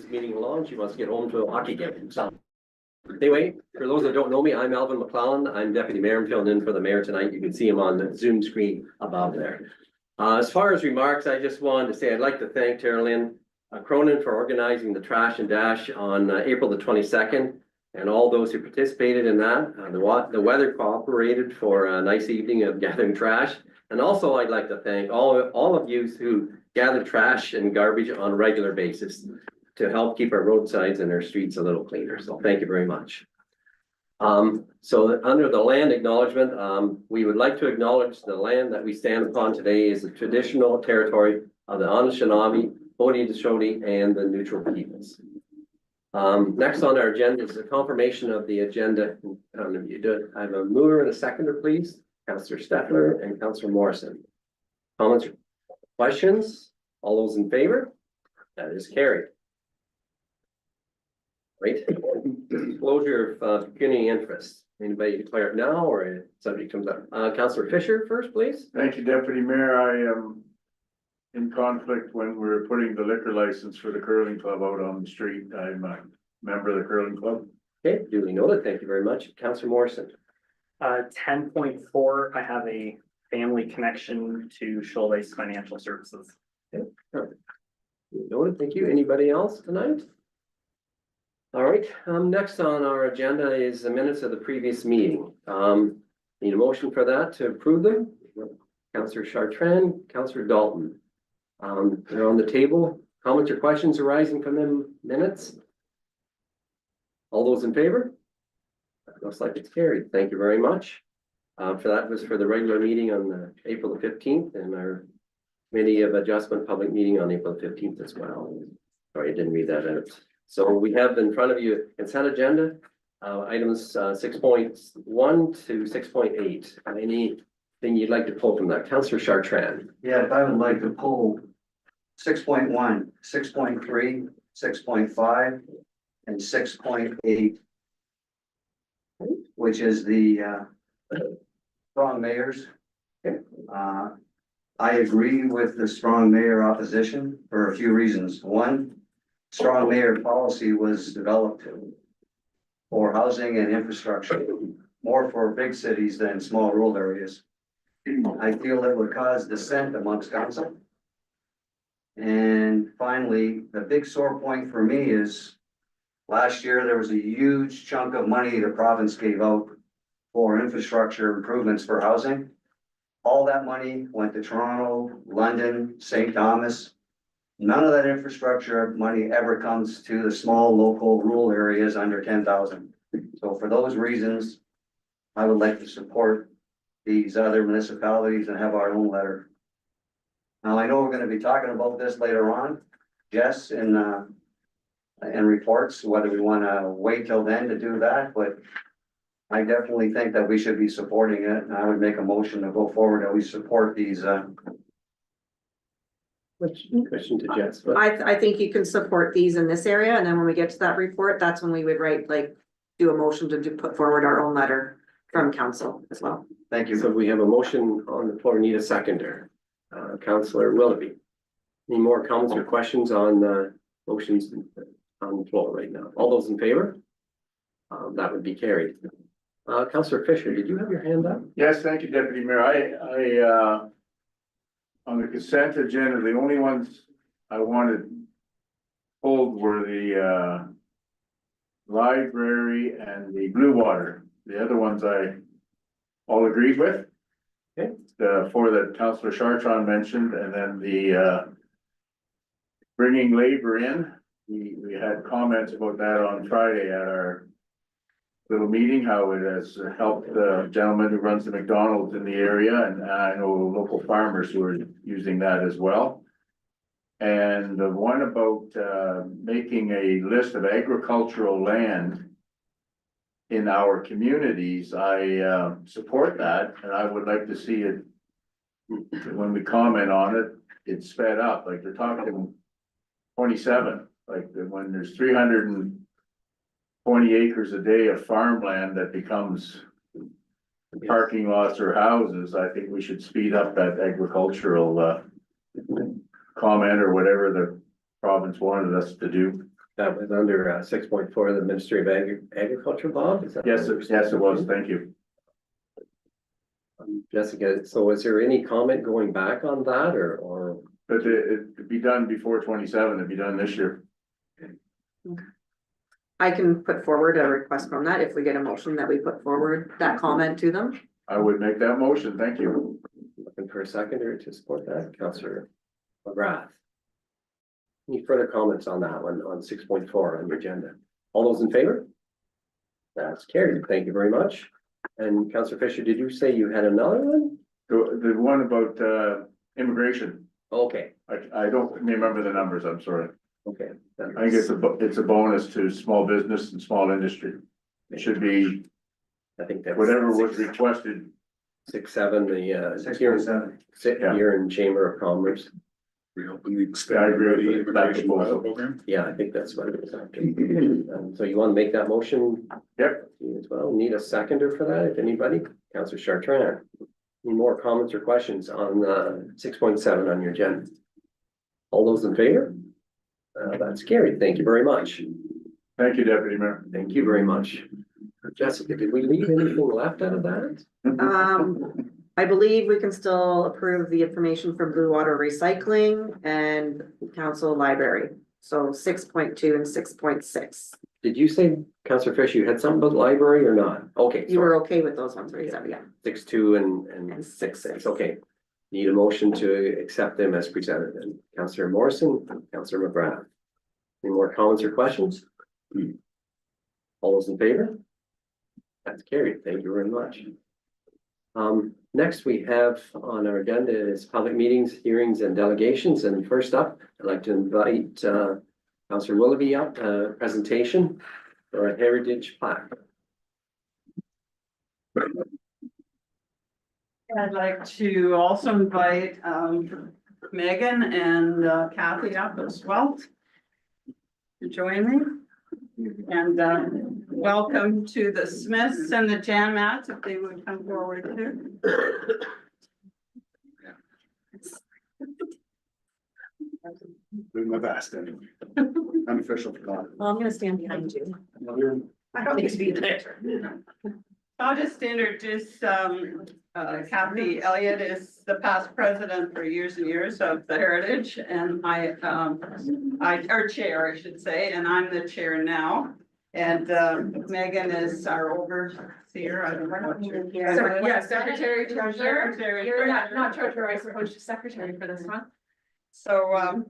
this meeting along. She wants to get home to a hockey game. So anyway, for those that don't know me, I'm Alvin McClellan. I'm deputy mayor. I'm filling in for the mayor tonight. You can see him on the Zoom screen above there. As far as remarks, I just wanted to say I'd like to thank Terralyn Cronin for organizing the Trash and Dash on April the 22nd, and all those who participated in that. The weather cooperated for a nice evening of gathering trash. And also I'd like to thank all of you who gather trash and garbage on a regular basis to help keep our roadsides and our streets a little cleaner. So thank you very much. So under the land acknowledgement, we would like to acknowledge the land that we stand upon today is the traditional territory of the Anishinaabe, Haudenosaunee, and the neutral peoples. Next on our agenda is the confirmation of the agenda. I don't know if you do it. I have a mover and a seconder, please. Councillor Steffler and Councillor Morrison. Comments, questions? All those in favor? That is carried. Great. Disclosure of pecuniary interest. Anybody declare it now or somebody comes up? Councillor Fisher first, please. Thank you, Deputy Mayor. I am in conflict when we're putting the liquor license for the curling club out on the street. I'm a member of the curling club. Okay, duly noted. Thank you very much. Councillor Morrison. 10.4, I have a family connection to Shoal-Based Financial Services. Okay, perfect. Noted. Thank you. Anybody else tonight? All right. Next on our agenda is the minutes of the previous meeting. Need a motion for that to approve them. Councillor Chartrand, Councillor Dalton. They're on the table. Comments or questions arising from them minutes? All those in favor? Looks like it's carried. Thank you very much. For that was for the regular meeting on April the 15th and our committee of adjustment public meeting on April 15th as well. Sorry, I didn't read that out. So we have in front of you consent agenda, items 6.1 to 6.8. Anything you'd like to pull from that? Councillor Chartrand. Yeah, I would like to pull 6.1, 6.3, 6.5, and 6.8. Which is the strong mayors. I agree with the strong mayor opposition for a few reasons. One, strong mayor policy was developed for housing and infrastructure, more for big cities than small rural areas. I feel it would cause dissent amongst council. And finally, the big sore point for me is last year, there was a huge chunk of money the province gave out for infrastructure improvements for housing. All that money went to Toronto, London, St. Thomas. None of that infrastructure money ever comes to the small local rural areas under 10,000. So for those reasons, I would like to support these other municipalities and have our own letter. Now, I know we're going to be talking about this later on, Jess, and reports, whether we want to wait till then to do that, but I definitely think that we should be supporting it, and I would make a motion to go forward that we support these. Question to Jess. I think you can support these in this area, and then when we get to that report, that's when we would do a motion to put forward our own letter from council as well. Thank you. So we have a motion on the floor. Need a seconder. Councillor Willoughby. Any more comments or questions on the motions on the floor right now? All those in favor? That would be carried. Councillor Fisher, did you have your hand up? Yes, thank you, Deputy Mayor. I on the consent agenda, the only ones I wanted pulled were the library and the blue water. The other ones I all agreed with. Okay. The four that Councillor Chartrand mentioned, and then the bringing labor in. We had comments about that on Friday at our little meeting, how it has helped the gentleman who runs the McDonald's in the area, and I know local farmers who are using that as well. And the one about making a list of agricultural land in our communities, I support that, and I would like to see it, when we comment on it, it's sped up, like they're talking 27, like when there's 320 acres a day of farmland that becomes parking lots or houses. I think we should speed up that agricultural comment or whatever the province wanted us to do. That was under 6.4 the Ministry of Agriculture, Bob? Is that- Yes, it was, thank you. Jessica, so is there any comment going back on that or? But it'd be done before 27, it'd be done this year. I can put forward a request from that if we get a motion that we put forward that comment to them. I would make that motion, thank you. Looking for a seconder to support that, Councillor McGrath. Any further comments on that one, on 6.4 on the agenda? All those in favor? That's carried, thank you very much. And Councillor Fisher, did you say you had another one? The one about immigration, Okay, I don't remember the numbers, I'm sorry. okay. I think it's a bonus to small business and small industry. It should be I think that's. whatever was 6, requested. 6, 7, the 6.7. Yeah. here in Chamber of Commerce. Reopen the. I agree with you. Immigration program. Yeah, I think that's what it was after. So you want to make that motion? Yep. You as well, need a seconder for that, if anybody, Councillor Chartrand. Any more comments or questions on 6.7 on your agenda? All those in favor? That's carried, thank you very much. Thank you, Deputy Mayor. Thank you very much. Jessica, did we leave anything left out of that? I believe we can still approve the information from Blue Water Recycling and Council Library. So 6.2 and 6.6. Did you say, Councillor Fisher, you had something about library or not? Okay, You were okay with those ones, right? Yeah. 6.2 and And 6.6, okay. Need a motion to accept them as presented, and Councillor Morrison, Councillor McGrath. Any more comments or questions? All those in favor? That's carried, thank you very much. Next we have on our agenda is public meetings, hearings and delegations, and first up, I'd like to invite Councillor Willoughby up, presentation for a heritage plaque. I'd like to also invite Megan and Kathy up as well to join me. And welcome to the Smiths and the Jan Mats, if they would come forward too. Doing my best anyway. Unofficial. Well, I'm gonna stand behind you. I don't need to be there. I'll just introduce Kathy Elliott is the past president for years and years of the Heritage, and or chair, I should say, and I'm the chair now. And Megan is our overseer. I don't know what your. Yeah, secretary, treasurer. Secretary. You're not treasurer, I suppose, just secretary for this one. So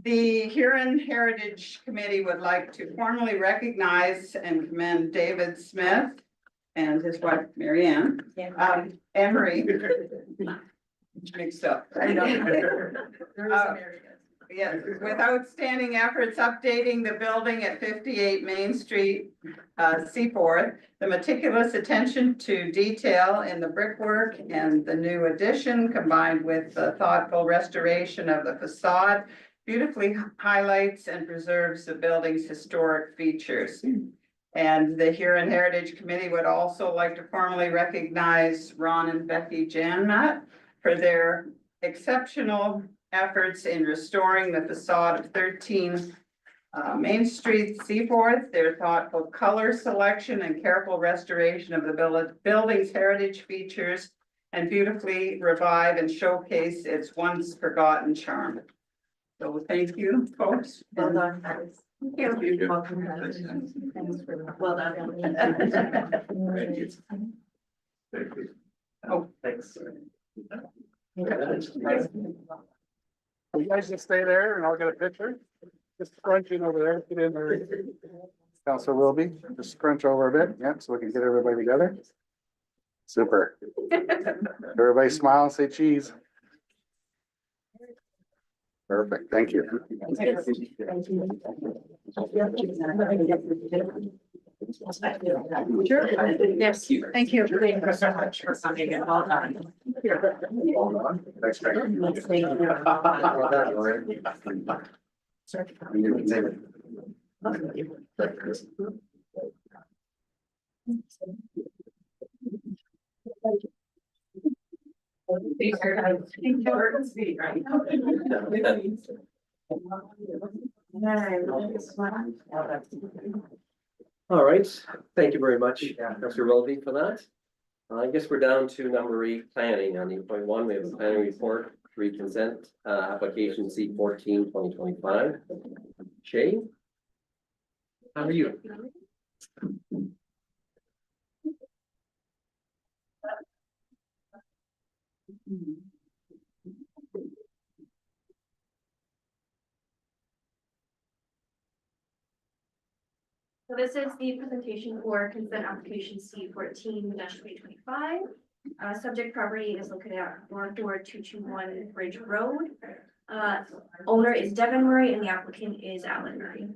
the Huron Heritage Committee would like to formally recognize and commend David Smith and his wife, Mary Ann, Emery. Mixed up. I know. Yes, with outstanding efforts updating the building at 58 Main Street, Seaforth, the meticulous attention to detail in the brickwork and the new addition combined with the thoughtful restoration of the facade beautifully highlights and preserves the building's historic features. And the Huron Heritage Committee would also like to formally recognize Ron and Becky Janmat for their exceptional efforts in restoring the facade of 13 Main Street, Seaforth, their thoughtful color selection and careful restoration of the building's heritage features, and beautifully revive and showcase its once forgotten charm. So thank you, folks. Well done. Thank you. Welcome. Well done. Thank you. Thank you. Oh, thanks. You guys just stay there and I'll get a picture. Just scrunch in over there, get in there. Councilor Wilby, just scrunch over a bit, yeah, so we can get everybody together. Super. Everybody smile and say cheese. Perfect, thank you. Sure. Yes, thank you so much for coming in. Well done. Thanks, Megan. All right, thank you very much, Mr. Wilby, for that. I guess we're down to number 8, planning. On 8.1, we have a planning report, consent, application C14, 2025. Shay? How are you? So this is the presentation for consent application C 14-2025. Subject property is located at 44221 Bridge Road. Owner is Devin Murray and the applicant is Alan Murray.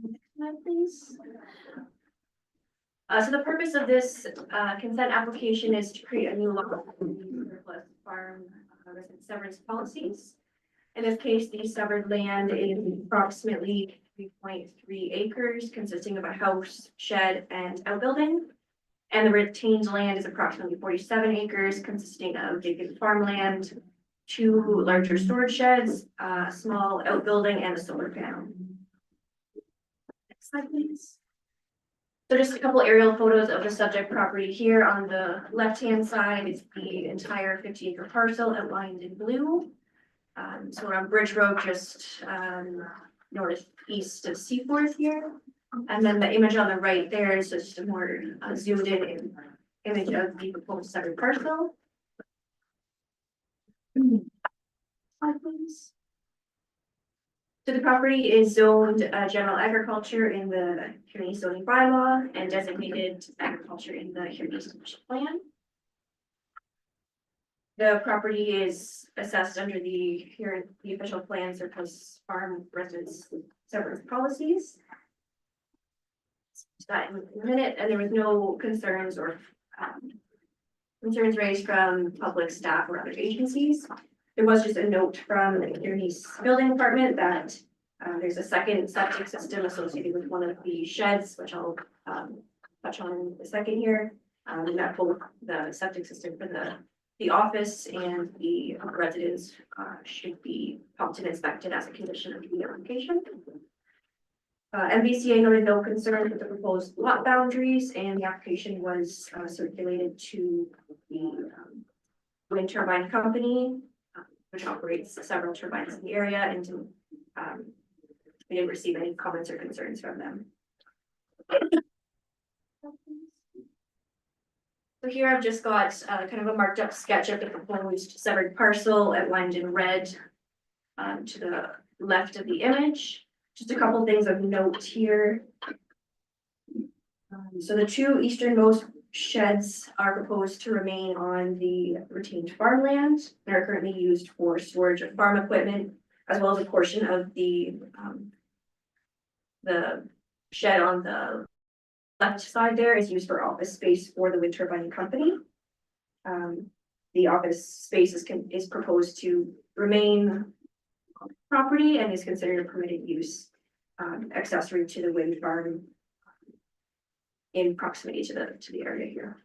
Next slide, please. So the purpose of this consent application is to create a new law surplus farm resident severance policies. In this case, the severed land is approximately 3.3 acres, consisting of a house, shed, and outbuilding. And the retained land is approximately 47 acres, consisting of vacant farmland, 2 larger storage sheds, a small outbuilding, and a solar panel. Next slide, please. So just a couple aerial photos of the subject property here. On the left-hand side is the entire 50-acre parcel outlined in blue. So we're on Bridge Road, just northeast of Seaforth here. And then the image on the right there is just a more zoomed in image of the proposed severed parcel. Slide, please. So the property is zoned general agriculture in the Huron zoning bylaw and designated agriculture in the Huron plan. The property is assessed under the official plan surplus farm residence severance policies. That in a minute, and there was no concerns or concerns raised from public staff or other agencies. There was just a note from the Huron building department that there's a second septic system associated with one of the sheds, which I'll touch on in a second here. And that both the septic system for the office and the residents should be pumped and inspected as a condition of the application. MBCA noted no concern with the proposed lot boundaries, and the application was circulated to the wind turbine company, which operates several turbines in the area, and we didn't receive any comments or concerns from them. So here I've just got kind of a marked up sketch of the proposed severed parcel outlined in red to the left of the image. Just a couple things of note here. So the 2 easternmost sheds are proposed to remain on the retained farmland. They're currently used for storage of farm equipment, as well as a portion of the shed on the left side there is used for office space for the wind turbine company. The office space is proposed to remain on property and is considered a permitted use accessory to the wind farm in proximity to the area here.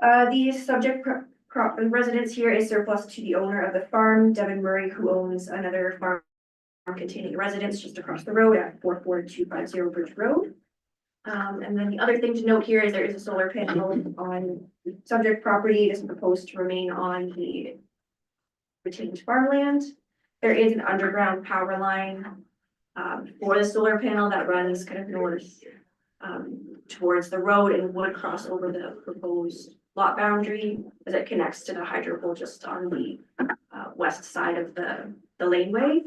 The subject residence here is surplus to the owner of the farm, Devin Murray, who owns another farm containing a residence just across the road at 44250 Bridge Road. And then the other thing to note here is there is a solar panel on subject property. It is proposed to remain on the retained farmland. There is an underground power line for the solar panel that runs kind of north towards the road and would cross over the proposed lot boundary as it connects to the hydro pole just on the west side of the laneway.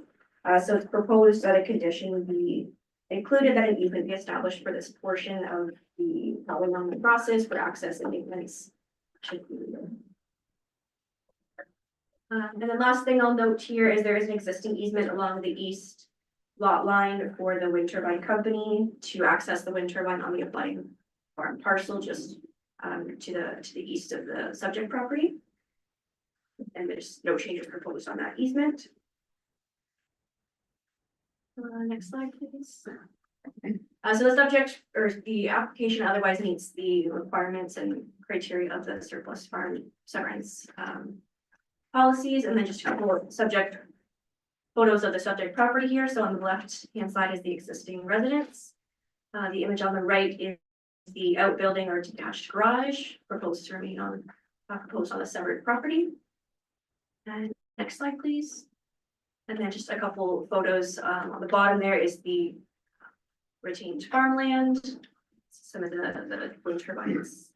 So it's proposed that a condition be included that an easement be established for this portion of the power line process for access and maintenance. And the last thing I'll note here is there is an existing easement along the east lot line for the wind turbine company to access the wind turbine on the abutting farm parcel just to the east of the subject property. And there's no changes proposed on that easement. Next slide, please. So the subject or the application otherwise meets the requirements and criteria of the surplus farm severance policies, and then just a couple of subject photos of the subject property here. So on the left-hand side is the existing residence. The image on the right is the outbuilding or detached garage proposed to remain on, proposed on a separate property. And next slide, please. And then just a couple photos, on the bottom there is the retained farmland, some of the wind turbines,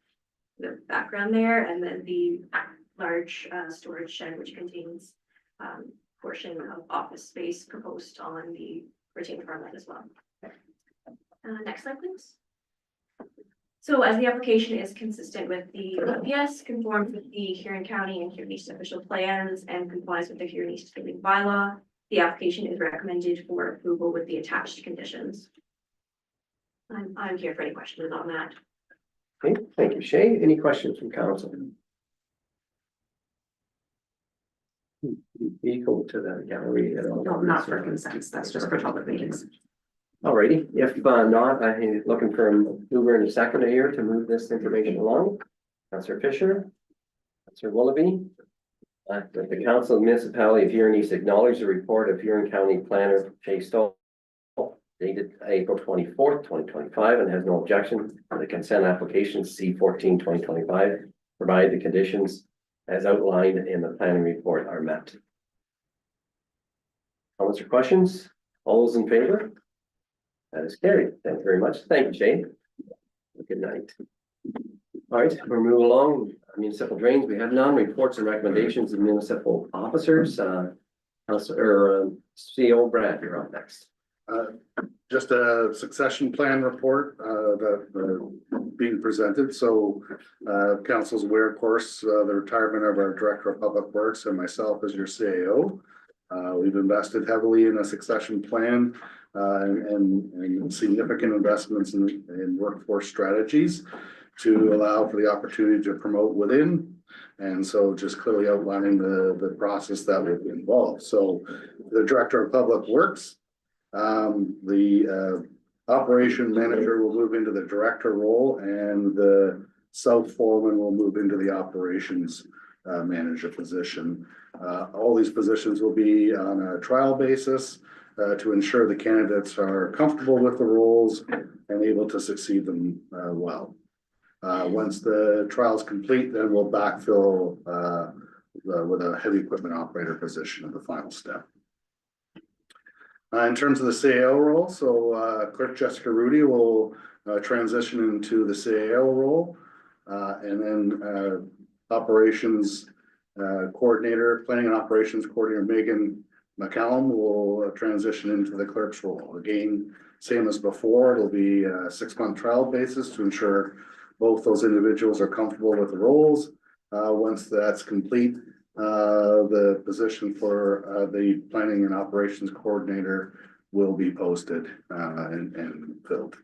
the background there, and then the large storage shed which contains portion of office space proposed on the retained farmland as well. Next slide, please. So as the application is consistent with the OPS, conforms with the Huron County and Huron East official plans, and complies with the Huron East building bylaw, the application is recommended for approval with the attached conditions. I'm here for any questions on that. Okay, thank you, Shay. Any questions from council? We go to the gallery at all. No, not for consents, that's just for public meetings. Alrighty, if not, I'm looking for a mover and a seconder here to move this information along. Councillor Fisher, Councillor Willoughby. The Council of Municipality of Huron East acknowledge the report of Huron County Planner Jay Stoll dated April 24th, 2025, and has no objection to the consent application C-14/2025, provided the conditions as outlined in the planning report are met. Comments or questions? All those in favor? That is carried. Thank you very much. Thank you, Shane. Good night. All right, we're moving along. Municipal drains, we have none. Reports and recommendations of municipal officers. CEO Brad, you're up next. Just a succession plan report that being presented. So council's aware, of course, the retirement of our Director of Public Works and myself as your CAO. We've invested heavily in a succession plan and significant investments in workforce strategies to allow for the opportunity to promote within. And so just clearly outlining the process that would be involved. So the Director of Public Works, the operation manager will move into the director role, and the South Foreman will move into the operations manager position. All these positions will be on a trial basis to ensure the candidates are comfortable with the roles and able to succeed them well. Once the trial is complete, then we'll backfill with a heavy equipment operator position at the final step. In terms of the CAO role, so Clerk Jessica Rudy will transition into the CAO role, and then operations coordinator, planning and operations coordinator Megan McCallum will transition into the clerk's role. Again, same as before, it'll be a 6-month trial basis to ensure both those individuals are comfortable with the roles. Once that's complete, the position for the planning and operations coordinator will be posted and filled.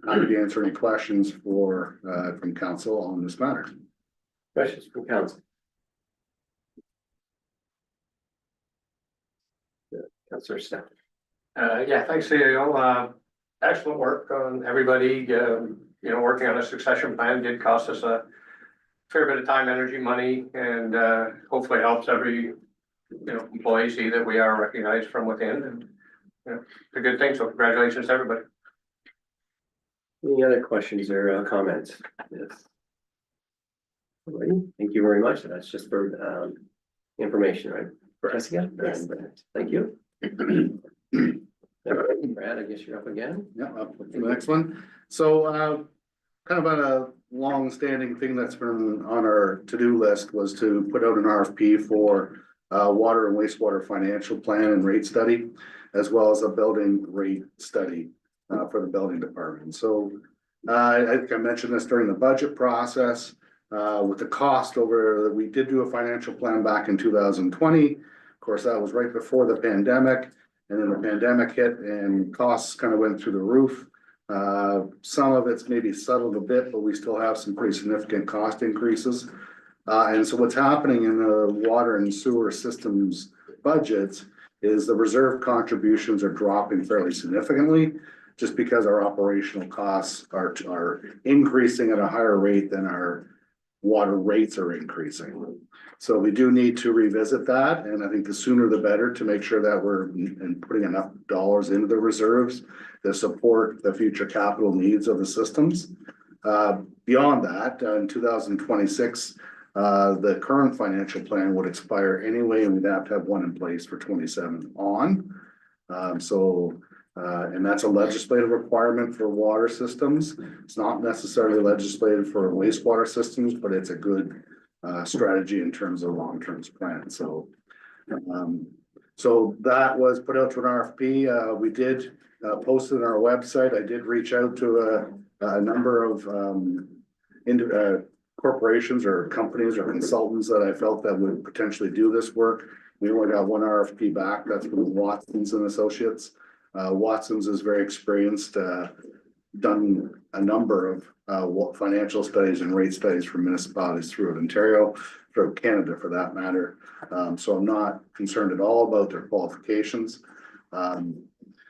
Happy to answer any questions from council on this matter. Questions from council? Councillor Steph. Yeah, thanks, CAO. Excellent work on everybody, working on a succession plan did cost us a fair bit of time, energy, money, and hopefully helps every, employee see that we are recognized from within, and, it's a good thing. So congratulations to everybody. Any other questions or comments? Yes. Alrighty, thank you very much. That's just for information, right? Jessica? Yes. Thank you. Brad, I guess you're up again. Yeah, up to the next one. So kind of a long-standing thing that's been on our to-do list was to put out an RFP for water and wastewater financial plan and rate study, as well as a building rate study for the building department. So I think I mentioned this during the budget process. With the cost we did do a financial plan back in 2020. Of course, that was right before the pandemic, and then the pandemic hit and costs kind of went through the roof. Some of it's maybe settled a bit, but we still have some pretty significant cost increases. And so what's happening in the water and sewer systems budgets is the reserve contributions are dropping fairly significantly, just because our operational costs are increasing at a higher rate than our water rates are increasing. So we do need to revisit that, and I think the sooner the better to make sure that we're putting enough dollars into the reserves to support the future capital needs of the systems. Beyond that, in 2026, the current financial plan would expire anyway, and we'd have to have one in place for 27 on. And that's a legislative requirement for water systems. It's not necessarily legislated for wastewater systems, but it's a good strategy in terms of long-term plan. So that was put out to an RFP. We did post it on our website. I did reach out to a number of corporations or companies or consultants that I felt that would potentially do this work. We only got one RFP back. That's from Watsons and Associates. Watsons is very experienced, done a number of financial studies and rate studies for municipalities throughout Ontario, throughout Canada for that matter. So I'm not concerned at all about their qualifications.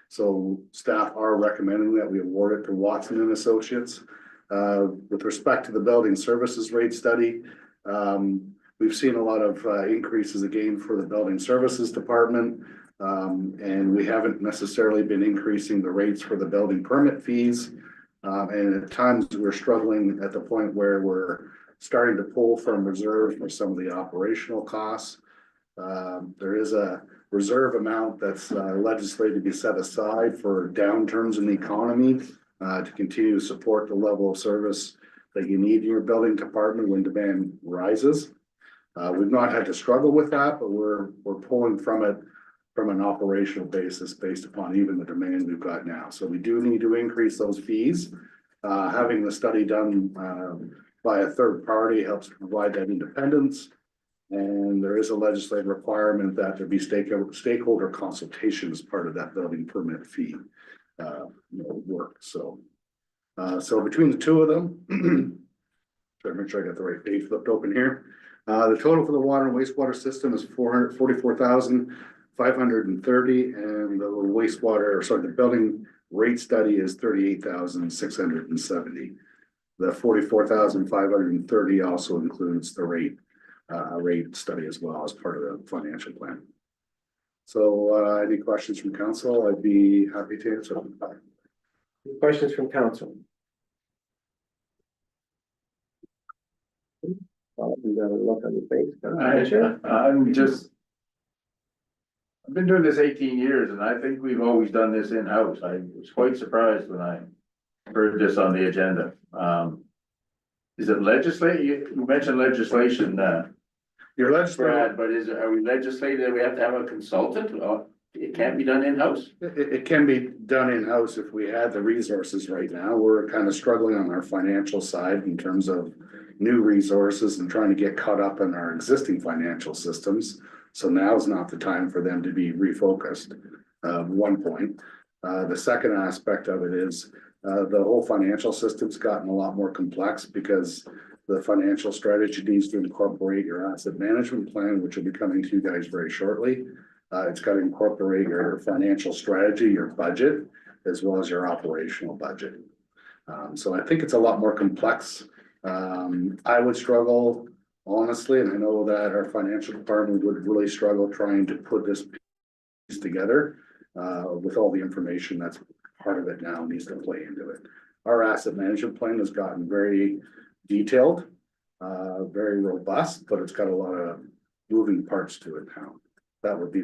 So staff are recommending that we award it to Watson and Associates. With respect to the building services rate study, we've seen a lot of increases again for the building services department. And we haven't necessarily been increasing the rates for the building permit fees. And at times we're struggling at the point where we're starting to pull from reserve for some of the operational costs. There is a reserve amount that's legislated to be set aside for downturns in the economy to continue to support the level of service that you need in your building department when demand rises. We've not had to struggle with that, but we're pulling from it from an operational basis based upon even the demand we've got now. So we do need to increase those fees. Having the study done by a third party helps to provide that independence. And there is a legislative requirement that there be stakeholder consultation as part of that building permit fee work. So between the two of them, try to make sure I got the right page flipped open here. The total for the water and wastewater system is $444,530, and the wastewater, sorry, the building rate study is $38,670. The $44,530 also includes the rate study as well as part of the financial plan. So any questions from council? I'd be happy to answer them. Questions from council? You got a look on your face. I've been doing this 18 years and I think we've always done this in-house. I was quite surprised when I heard this on the agenda. Is it you mentioned legislation, Your legislative, Brad, but are we legislating that we have to have a consultant? Or it can't be done in-house? it can be done in-house if we had the resources right now. We're kind of struggling on our financial side in terms of new resources and trying to get caught up in our existing financial systems. So now's not the time for them to be refocused, one point. The second aspect of it is the whole financial system's gotten a lot more complex because the financial strategy needs to incorporate your asset management plan, which will be coming to you guys very shortly. It's got to incorporate your financial strategy, your budget, as well as your operational budget. So I think it's a lot more complex. I would struggle, honestly, and I know that our financial department would really struggle trying to put this piece together with all the information that's part of it now needs to play into it. Our asset management plan has gotten very detailed, very robust, but it's got a lot of moving parts to it now. That would be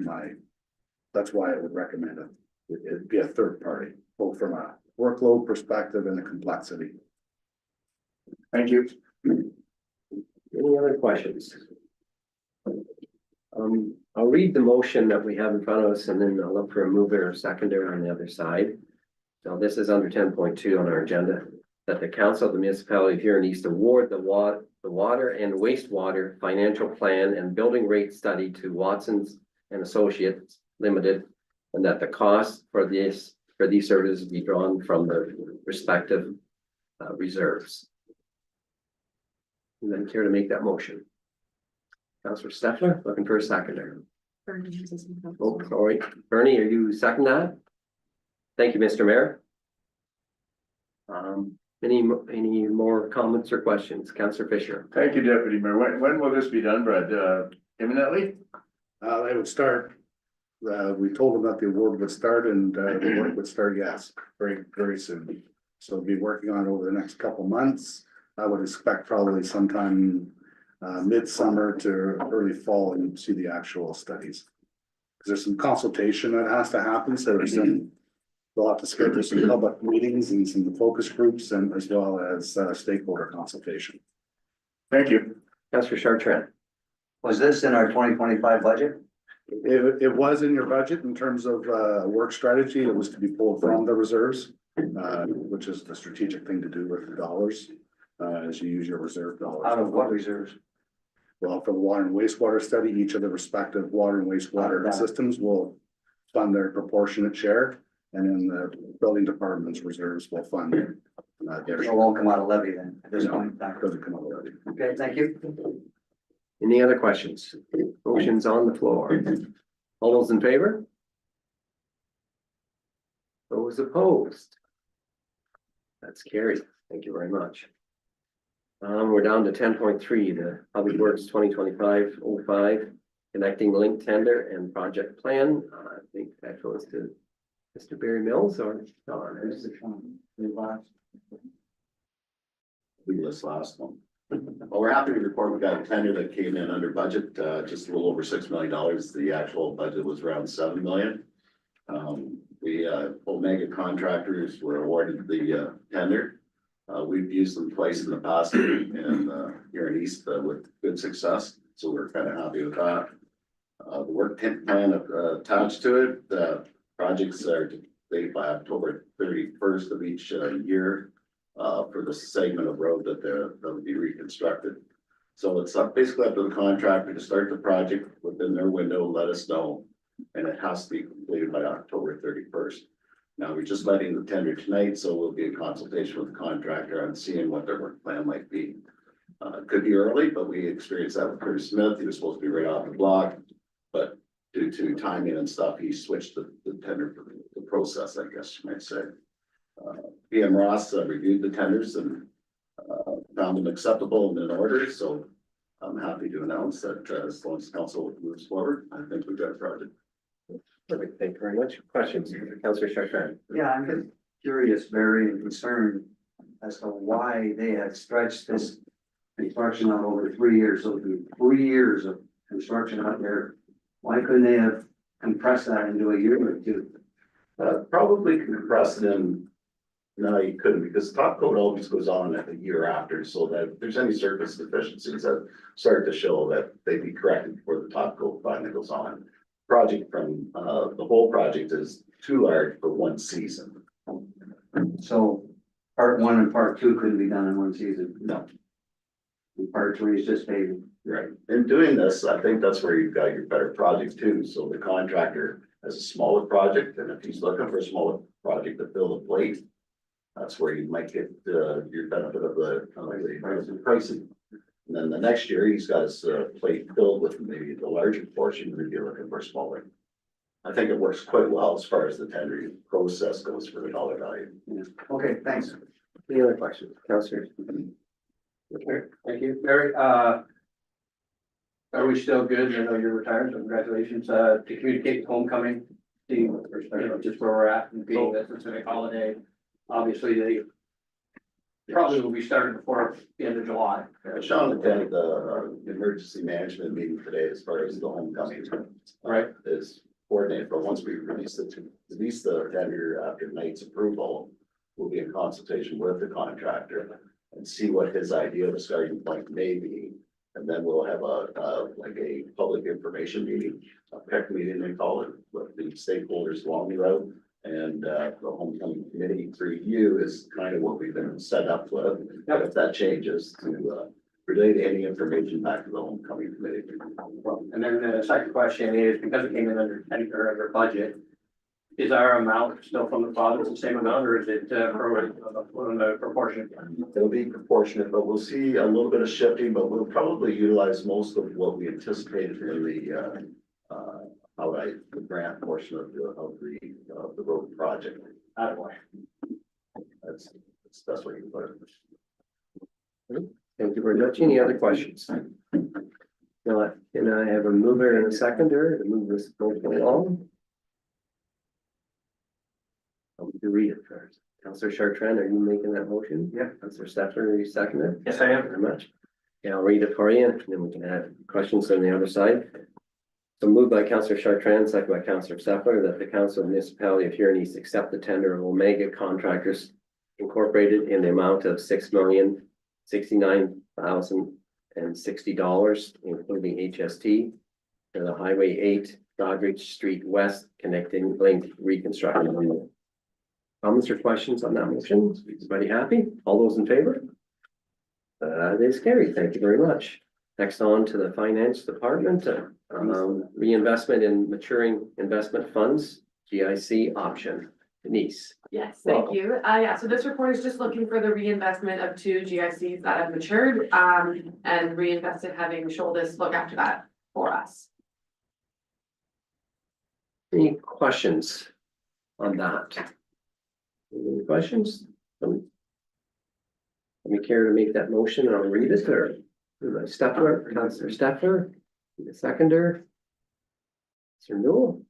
that's why I would recommend it. It'd be a third party, both from a workload perspective and the complexity. Thank you. Any other questions? I'll read the motion that we have in front of us and then I'll look for a mover or seconder on the other side. So this is under 10.2 on our agenda, that the council of the municipality of Huron East award the water and wastewater financial plan and building rate study to Watsons and Associates Limited, and that the cost for these services be drawn from the respective reserves. And then care to make that motion? Councillor Steffler, looking for a seconder. Oh, sorry, Bernie, are you second that? Thank you, Mr. Mayor. Any more comments or questions? Councillor Fisher? Thank you, Deputy Mayor. When will this be done, Brad? Imminently? They would start, we told them that the award would start and, the work would start, yes, very, very soon. So we'll be working on it over the next couple months. I would expect probably sometime, midsummer to early fall and see the actual studies. Cause there's some consultation that has to happen, so there's some, we'll have to schedule some public meetings and some focus groups and as well as, stakeholder consultation. Thank you. Councillor Chartrand? Was this in our 2025 budget? It was in your budget in terms of work strategy. It was to be pulled from the reserves, which is the strategic thing to do with the dollars, as you use your reserve dollars. Out of what reserves? Well, for the water and wastewater study, each of the respective water and wastewater systems will fund their proportionate share. And then the building department's reserves will fund their It won't come out of levy then, at this No, point. that doesn't come out already. Okay, thank you. Any other questions? Motion's on the floor. All those in favor? Those opposed? That's carried. Thank you very much. We're down to 10.3, the Public Works 2025-05 connecting link tender and project plan. I think that goes to Mr. Barry Mills or Don. This last one. Well, we're happy to report we got a tender that came in under budget, just a little over $6 million. The actual budget was around 7 million. Omega contractors were awarded the tender. We've used them twice in the past and here in East with good success, so we're kind of happy with that. The work plan attached to it, the projects are to date by October 31st of each year. For the segment of road that will be reconstructed. So it's basically up to the contractor to start the project within their window, let us know, and it has to be completed by October 31st. Now, we're just letting the tender tonight, so we'll be in consultation with the contractor on seeing what their work plan might be. It could be early, but we experienced that with Curtis Smith. He was supposed to be right off the block, but due to timing and stuff, he switched the tender for the process, I guess you might say. PM Ross reviewed the tenders and found them acceptable and in order, so I'm happy to announce that as long as council moves forward, I think we've got a project. Perfect. Thank you very much. Questions? Councillor Chartrand? Yeah, I'm just curious, very concerned as to why they had stretched this construction out over 3 years. So it'd be 3 years of construction out there. Why couldn't they have compressed that into a year or two? Probably compressed in. No, you couldn't, because top coat always goes on at the year after, so that if there's any surface deficiencies that start to show, that they'd be corrected before the top coat finally goes on. Project from the whole project is too large for one season. So part 1 and part 2 couldn't be done in one season. No. And part 3 is just paving. Right. In doing this, I think that's where you've got your better project too. So the contractor has a smaller project, and if he's looking for a smaller project to fill the plate, that's where you might get your benefit of the pricing. And then the next year, he's got his plate filled with maybe the larger portion, maybe you're looking for smaller. I think it works quite well as far as the tendering process goes for the dollar value. Yeah. Okay, thanks. Any other questions? Councillor? Okay, thank you, Barry. Are we still good? I know you're retired, so congratulations, to communicate with homecoming. See, you know, just where we're at and being that it's a holiday. Obviously, they probably will be starting before the end of July. Sean attended the emergency management meeting today as far as the homecoming. Right. Is coordinated, but once we release the tender after tonight's approval, we'll be in consultation with the contractor and see what his idea of a starting point may be. And then we'll have like a public information meeting, a PEC meeting they call it, with the stakeholders along the road. And the homecoming committee review is kind of what we've been set up with. If that changes, to relay any information back to the homecoming committee. And then the second question is, because it came in under tender under budget, is our amount still from the province the same amount, or is it proportionate? It'll be proportionate, but we'll see a little bit of shifting, but we'll probably utilize most of what we anticipated in the grant portion of the road project. Attaboy. That's That's the best way to put it. Thank you very much. Any other questions? Now, can I have a mover and a seconder to move this motion along? I'll need to read it first. Councillor Chartrand, are you making that motion? Yeah. Councillor Stefan, are you seconding it? Yes, I am. Very much. Yeah, I'll read it for you, and then we can have questions on the other side. So moved by Councillor Chartrand, second by Councillor Stefan, that the Council of Municipality of Huron East accept the tender of Omega Contractors Incorporated in the amount of $6,069,060, including HST, for the Highway 8 Doddridge Street West connecting link reconstruction. Comments or questions on that motion? Everybody happy? All those in favor? That is carried. Thank you very much. Next on to the Finance Department, reinvestment in maturing investment funds, GIC option. Denise. Yes, thank you. Yeah, so this report is just looking for the reinvestment of 2 GICs that have matured, and reinvested, having Sholdis look after that for us. Any questions on that? Any questions? Let me care to make that motion and I'll read it, or Steffler, Councillor Steffler, the seconder. Sir Newell.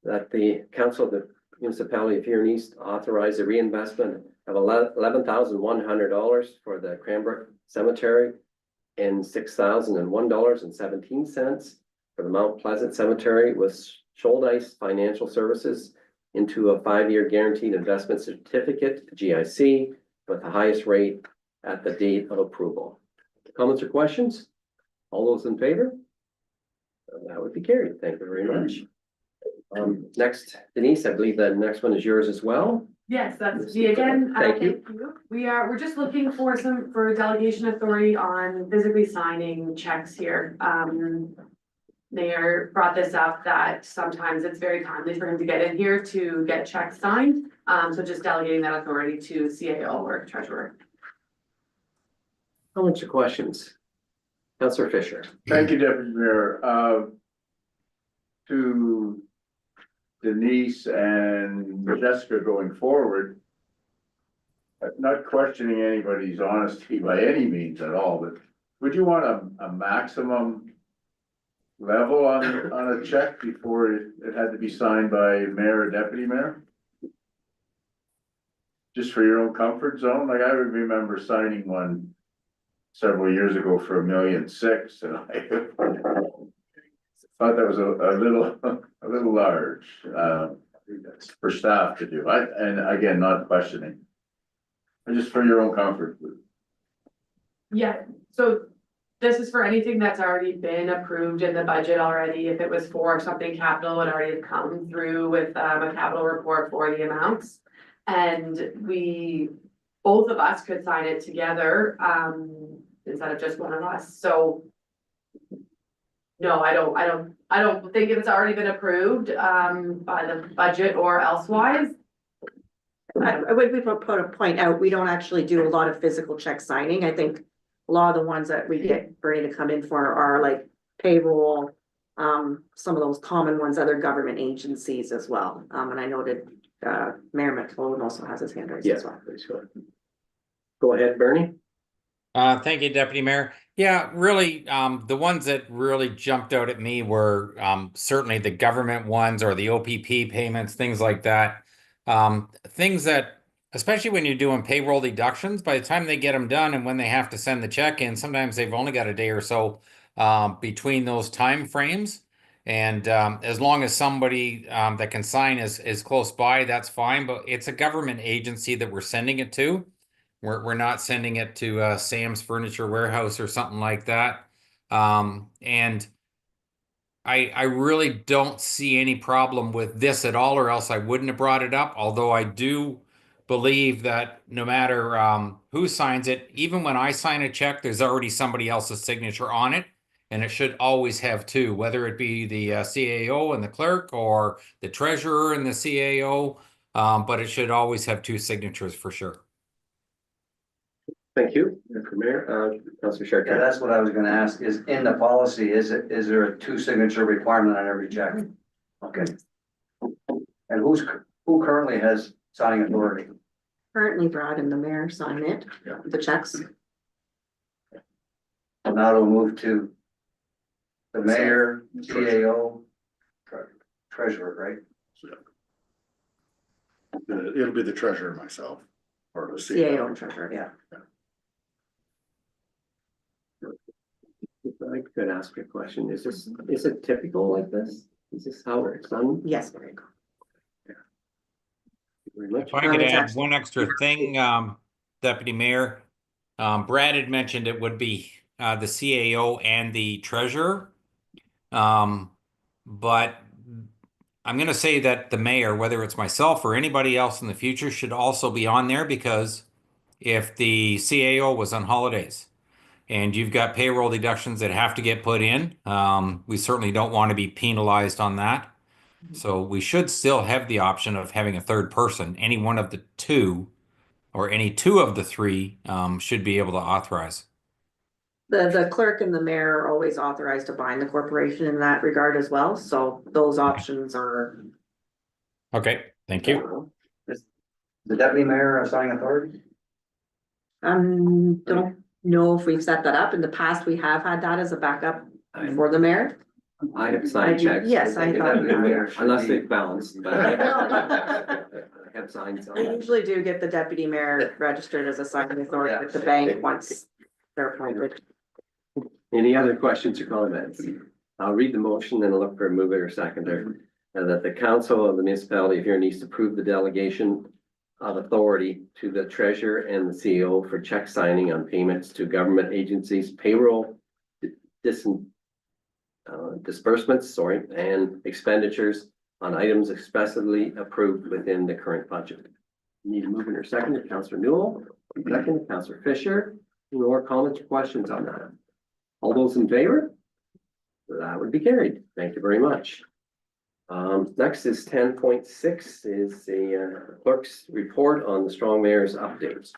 That the Council of the Municipality of Huron East authorize a reinvestment of $11,100 for the Cranbrook Cemetery and $6,001.17 for the Mount Pleasant Cemetery with Shouldice Financial Services into a 5-year guaranteed investment certificate, GIC, with the highest rate at the date of approval. Comments or questions? All those in favor? That would be carried. Thank you very much. Next, Denise, I believe the next one is yours as well. Yes, that's me again. Thank you. We're just looking for delegation authority on physically signing checks here. Mayor brought this up that sometimes it's very timely for him to get in here to get checks signed. So just delegating that authority to CAO or treasurer. Comments or questions? Councillor Fisher. Thank you, Deputy Mayor. To Denise and Jessica going forward, not questioning anybody's honesty by any means at all, but would you want a maximum level on a check before it had to be signed by mayor or deputy mayor? Just for your own comfort zone? Like, I would remember signing one several years ago for $1.6 million, and I thought that was a little large for staff to do. And again, not questioning, but just for your own comfort. Yeah, so this is for anything that's already been approved in the budget already. If it was for something capital, it already had come through with a capital report for the amounts. And both of us could sign it together, instead of just one of us. So no, I don't think it's already been approved, by the budget or elsewise. I would put a point out, we don't actually do a lot of physical check signing. I think a lot of the ones that we get Bernie to come in for are like payroll, some of those common ones, other government agencies as well. And I noted, Mayor McClone also has his hand raised as well. Please go ahead. Go ahead, Bernie. Thank you, Deputy Mayor. Yeah, really, the ones that really jumped out at me were certainly the government ones or the OPP payments, things like that. Things that, especially when you're doing payroll deductions, by the time they get them done and when they have to send the check in, sometimes they've only got a day or so between those time frames. And as long as somebody that can sign is close by, that's fine. But it's a government agency that we're sending it to. We're not sending it to Sam's Furniture Warehouse or something like that. And I really don't see any problem with this at all, or else I wouldn't have brought it up. Although I do believe that no matter who signs it, even when I sign a check, there's already somebody else's signature on it. And it should always have two, whether it be the CAO and the clerk or the treasurer and the CAO. But it should always have two signatures for sure. Thank you, Mayor. Councillor Chartrand. Yeah, that's what I was gonna ask, is in the policy, is there a 2 signature requirement on every check? Okay. And who currently has signing authority? Currently Brad and the mayor sign it, Yeah. the checks. And now we'll move to the mayor, CAO, treasurer, right? It'll be the treasurer myself. Or the CAO and treasurer, yeah. If I could ask a question, is it typical like this? Is this how it's done? Yes. Very much. If I could It's add actually- one extra thing, Deputy Mayor. Brad had mentioned it would be the CAO and the treasurer. But I'm gonna say that the mayor, whether it's myself or anybody else in the future, should also be on there, because if the CAO was on holidays and you've got payroll deductions that have to get put in, we certainly don't want to be penalized on that. So we should still have the option of having a third person. Any one of the two or any two of the three should be able to authorize. The clerk and the mayor are always authorized to bind the corporation in that regard as well, so those options are. Okay, thank you. The deputy mayor assigning authority? Don't know if we've set that up. In the past, we have had that as a backup for the mayor. I have signed checks. Yes, I thought you had. Unless they balanced, but. I have signed some. We usually do get the deputy mayor registered as a signing authority with the bank once they're appointed. Any other questions or comments? I'll read the motion and look for a mover or seconder. That the council of the municipality of Huron needs to approve the delegation of authority to the treasurer and the CEO for check signing on payments to government agencies, payroll, disbursements, and expenditures on items expressly approved within the current budget. Need a mover or seconder, Councillor Newell, second, Councillor Fisher. Any more comments or questions on that? All those in favor? That would be carried. Thank you very much. Next is 10.6 is the clerk's report on the Strong Mayor's updates.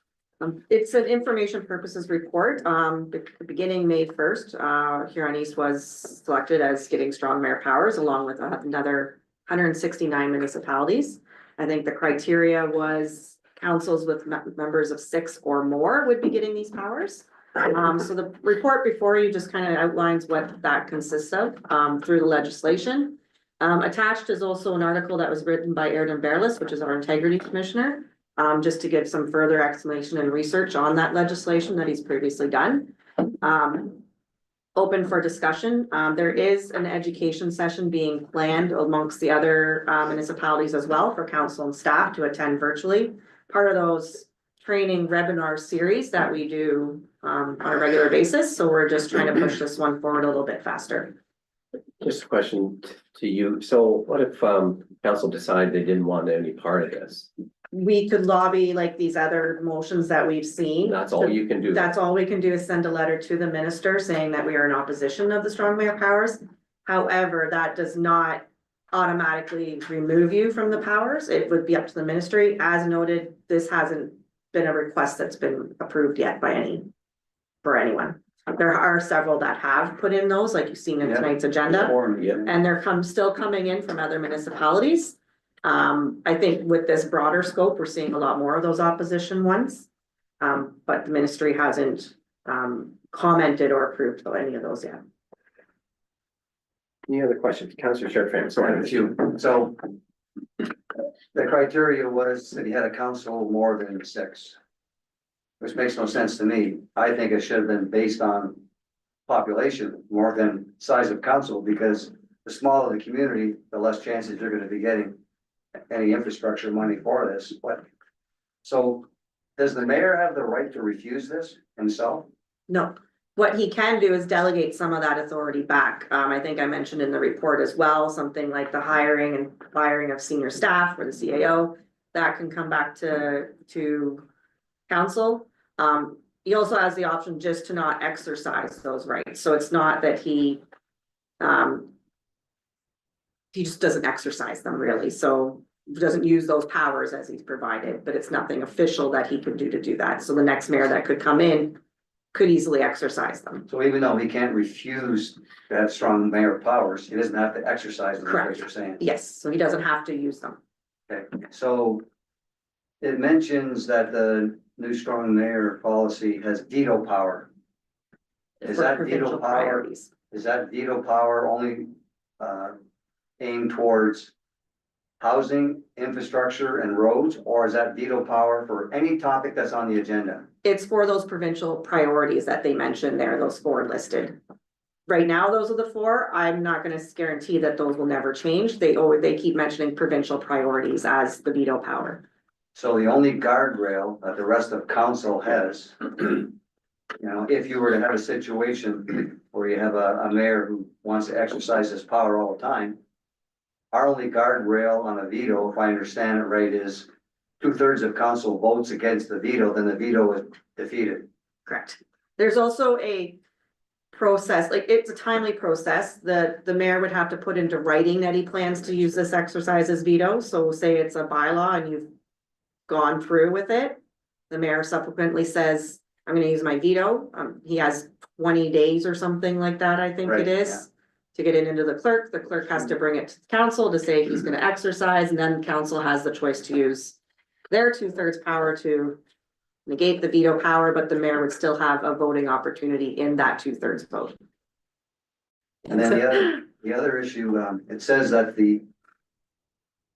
It's an information purposes report. The beginning May 1st, Huron East was selected as getting strong mayor powers along with another 169 municipalities. I think the criteria was councils with members of 6 or more would be getting these powers. So the report before you just kind of outlines what that consists of through the legislation. Attached is also an article that was written by Airden Bairless, which is our integrity commissioner, just to give some further explanation and research on that legislation that he's previously done. Open for discussion. There is an education session being planned amongst the other municipalities as well for council and staff to attend virtually. Part of those training webinar series that we do on a regular basis. So we're just trying to push this one forward a little bit faster. Just a question to you. So what if council decided they didn't want any part of this? We could lobby like these other motions that we've seen. That's all you can do. That's all we can do is send a letter to the minister saying that we are in opposition of the strong mayor powers. However, that does not automatically remove you from the powers. It would be up to the ministry. As noted, this hasn't been a request that's been approved yet by for anyone. There are several that have put in those, like you've seen in tonight's agenda, Yeah. and they're still coming in from other municipalities. I think with this broader scope, we're seeing a lot more of those opposition ones. But the ministry hasn't commented or approved of any of those yet. Any other questions? Councillor Sharpton, sorry. Thank you. So the criteria was that he had a council more than 6. Which makes no sense to me. I think it should have been based on population more than size of council, because the smaller the community, the less chances you're gonna be getting any infrastructure money for this. But so does the mayor have the right to refuse this himself? No, what he can do is delegate some of that authority back. I think I mentioned in the report as well, something like the hiring and firing of senior staff for the CAO, that can come back to council. He also has the option just to not exercise those rights. So it's not that he just doesn't exercise them really. So doesn't use those powers as he's provided, but it's nothing official that he could do to do that. So the next mayor that could come in could easily exercise them. So even though he can't refuse to have strong mayor powers, he doesn't have to exercise them, is what Correct. you're saying. Yes, so he doesn't have to use them. Okay, so it mentions that the new strong mayor policy has veto power. Is For that provincial veto power, priorities. is that veto power only, aimed towards housing, infrastructure and roads, or is that veto power for any topic that's on the agenda? It's for those provincial priorities that they mentioned there, those 4 listed. Right now, those are the 4. I'm not gonna guarantee that those will never change. They keep mentioning provincial priorities as the veto power. So the only guardrail that the rest of council has, you know, if you were to have a situation where you have a mayor who wants to exercise his power all the time, our only guardrail on a veto, if I understand it right, is 2/3 of council votes against the veto, then the veto is defeated. Correct. There's also a process, like it's a timely process. The mayor would have to put into writing that he plans to use this exercise as veto. So say it's a bylaw and you've gone through with it. The mayor subsequently says, I'm gonna use my veto. He has 20 days or something like that, I think Right, it is. To get it into the clerk has to bring it to council to say he's gonna exercise, and then council has the choice to use their 2/3 power to negate the veto power, but the mayor would still have a voting opportunity in that 2/3 vote. And then the other issue, it says that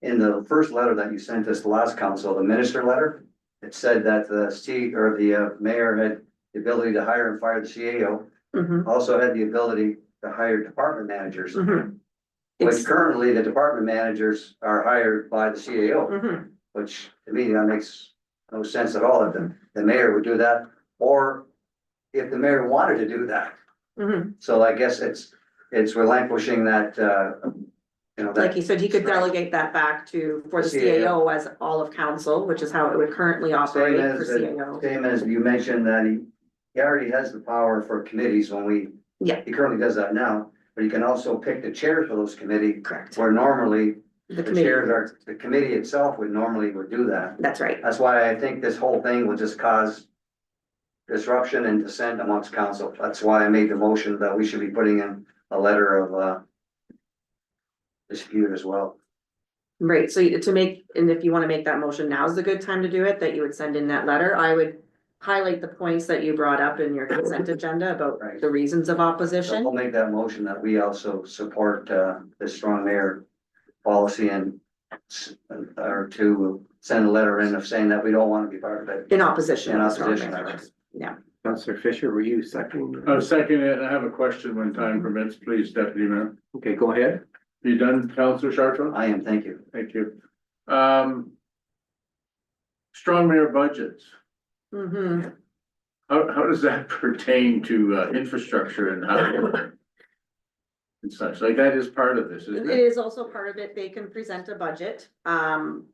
in the first letter that you sent us, the last council, the minister letter, it said that the mayor had the ability to hire and fire the CAO, Mhm, also had the ability to hire department managers. mhm. Which It's- currently the department managers are hired by the CAO, mhm. which to me, that makes no sense at all, that the mayor would do that, or if the mayor wanted to do that. Mhm. So I guess it's relinquishing that, you know, Like that. he said, he could delegate that back for the CAO as all of council, which is how it would currently operate Same for as, CAO. same as you mentioned that he already has the power for committees Yeah. he currently does that now, but he can also pick the chairs for those committees, Correct. where normally The the chairs committee, the committee itself would do that. that's right. That's why I think this whole thing will just cause disruption and dissent amongst council. That's why I made the motion that we should be putting in a letter of dispute as well. Right, so to make, and if you wanna make that motion, now's the good time to do it, that you would send in that letter. I would highlight the points that you brought up in your consent agenda about Right. the reasons of So opposition. we'll make that motion that we also support the strong mayor policy or to send a letter in of saying that we don't want to be part of it. In opposition. In of the strong opposition, mayor. I guess. Yeah, Councillor Fisher, were you second? Second, and I have a question when time permits, please, Deputy Mayor. Okay, go ahead. You done, Councillor Chartran? I am, thank you. Thank you. Strong mayor budgets, mm-hmm. how does that pertain to infrastructure and housing? And such, like that is part of this, isn't It it? is also part of it. They can present a budget, and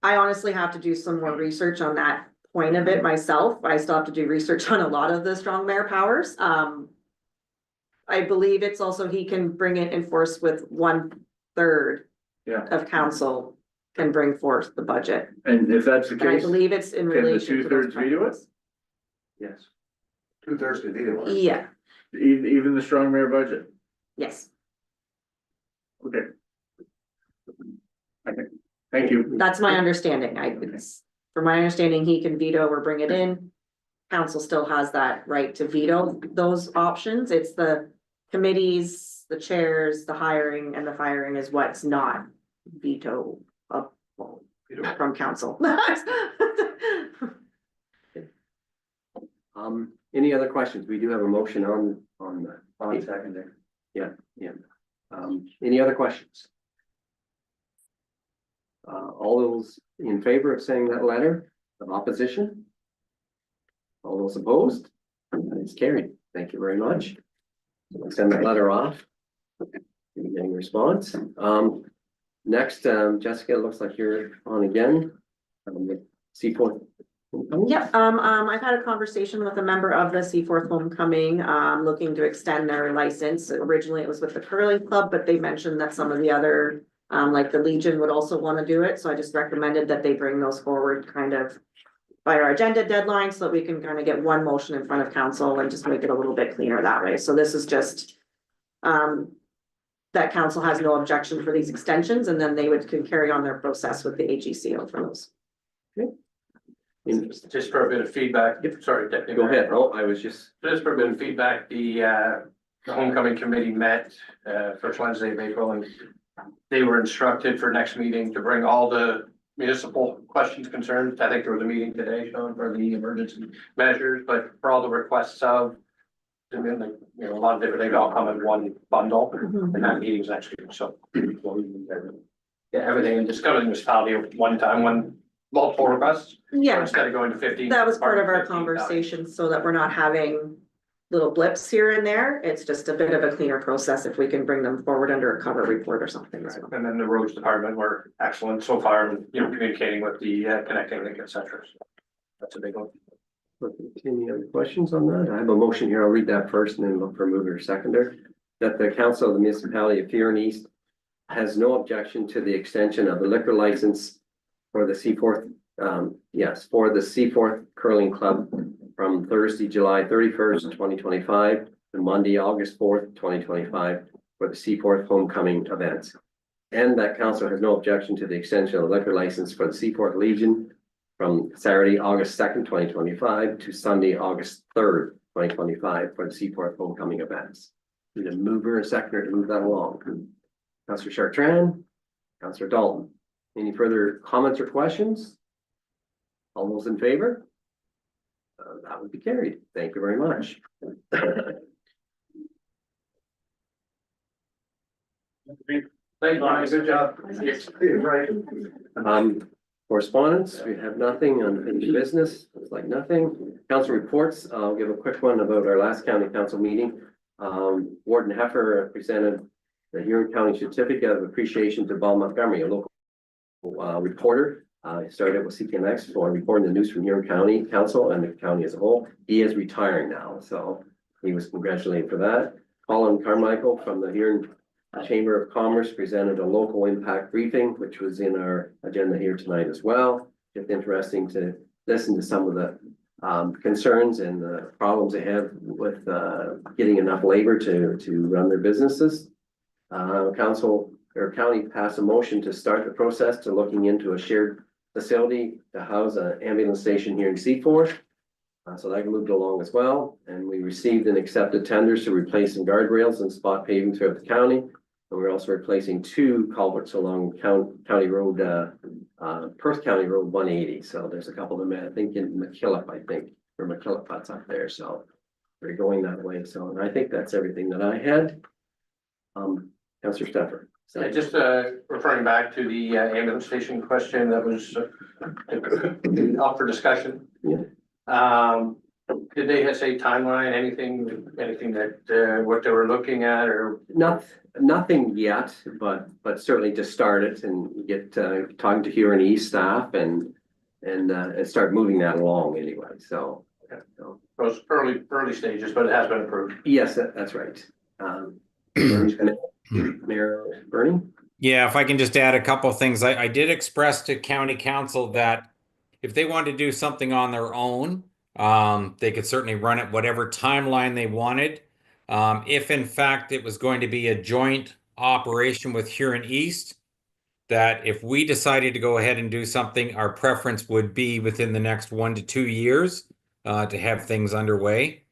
I honestly have to do some more research on that point of it myself. I still have to do research on a lot of the strong mayor powers. I believe it's also, he can bring it in force with 1/3 Yeah. of council can bring forth the budget. And if that's the And I case, believe it's in can the relation to those 2/3 veto it? priorities. Yes. 2/3 could be the one. Yeah, even the strong mayor budget, yes, okay. Okay, thank you. that's my understanding. From my understanding, he can veto or bring it in. Council still has that right to veto those options. It's the committees, the chairs, the hiring and the firing is what's not veto from council. Any other questions? We do have a motion on the. On secondary. Any other questions? All those in favor of saying that letter of opposition? All those opposed? It's carried. Thank you very much. We'll send that letter off. Getting response. Next, Jessica, it looks like you're on again. C4. Yep, I've had a conversation with a member of the Seaforth Homecoming, looking to extend their license. Originally, it was with the curling club, but they mentioned that some of the other, like the Legion would also want to do it, so I just recommended that they bring those forward kind of by our agenda deadline, so that we can kind of get one motion in front of council and just make it a little bit cleaner that way. So this is just that council has no objection for these extensions, and then they can carry on their process with the AGCO for those. Just for a bit of feedback, sorry, Deputy Go Mayor. ahead. Oh, I was just, Just for a bit of feedback, the homecoming committee met, first Wednesday of April, and they were instructed for next meeting to bring all the municipal questions, concerns. I think there was a meeting today, Sean, for the emergency measures, but for all the requests of, I mean, like, you know, a lot of different, they all come in one bundle, and that meeting's next week, so. Yeah, everything in Discovery Municipality at one time, multiple requests. Yeah, Instead of going to 15. that was part of our 15,000. conversation, so that we're not having little blips here and there. It's just a bit of a cleaner process if we can bring them forward under a cover report or something as well. And then the roads department were excellent so far, and, you know, communicating with the connecting link, et cetera. So that's a big one. any other questions on that? I have a motion here. I'll read that first and then look for mover or seconder. That the council of the municipality of Huron East has no objection to the extension of the liquor license for the Seaforth, for the Seaforth Curling Club from Thursday, July 31st, 2025 to Monday, August 4th, 2025 for the Seaforth Homecoming events. And that council has no objection to the extension of the liquor license for the Seaforth Legion from Saturday, August 2nd, 2025 to Sunday, August 3rd, 2025 for the Seaforth Homecoming events. Need a mover and seconder to move that along. Councillor Chartrand, Councillor Dalton. Any further comments or questions? All those in favor? That would be carried. Thank you very much. Thanks, Lonnie. Good job. Correspondence, we have nothing. Unfinished business, looks like nothing. Council reports, I'll give a quick one about our last county council meeting. Warden Heffer presented the Huron County Certificate of Appreciation to Bob Montgomery, a local reporter. He started with CPMX for reporting the news from Huron County Council and the county as a whole. He is retiring now, so he was congratulated for that. Colin Carmichael from the Huron Chamber of Commerce presented a local impact briefing, which was in our agenda here tonight as well. Just interesting to listen to some of the concerns and the problems they have with getting enough labor to run their businesses. Council or county passed a motion to start the process to looking into a shared facility to house an ambulance station here in Seaforth. So that moved along as well, and we received and accepted tenders to replace some guardrails and spot paving throughout the county. And we're also replacing 2 culverts along County Road, Perth County Road 180. So there's a couple of them, I think in McKillop, or McKillop up there. So we're going that way. So, and I think that's everything that I had. Councillor Steffer. Yeah, just referring back to the ambulance station question that was up for discussion. Yeah. Did they say timeline, anything that what they were looking at, or? Nothing yet, but certainly to start it and get talking to Huron East staff and start moving that along anyway. So, So it's early stages, but it has been approved. yes, that's right. Mayor Bernie. Yeah, if I can just add a couple of things. I did express to county council that if they wanted to do something on their own, they could certainly run it whatever timeline they wanted. If in fact it was going to be a joint operation with Huron East, that if we decided to go ahead and do something, our preference would be within the next 1 to 2 years to have things underway.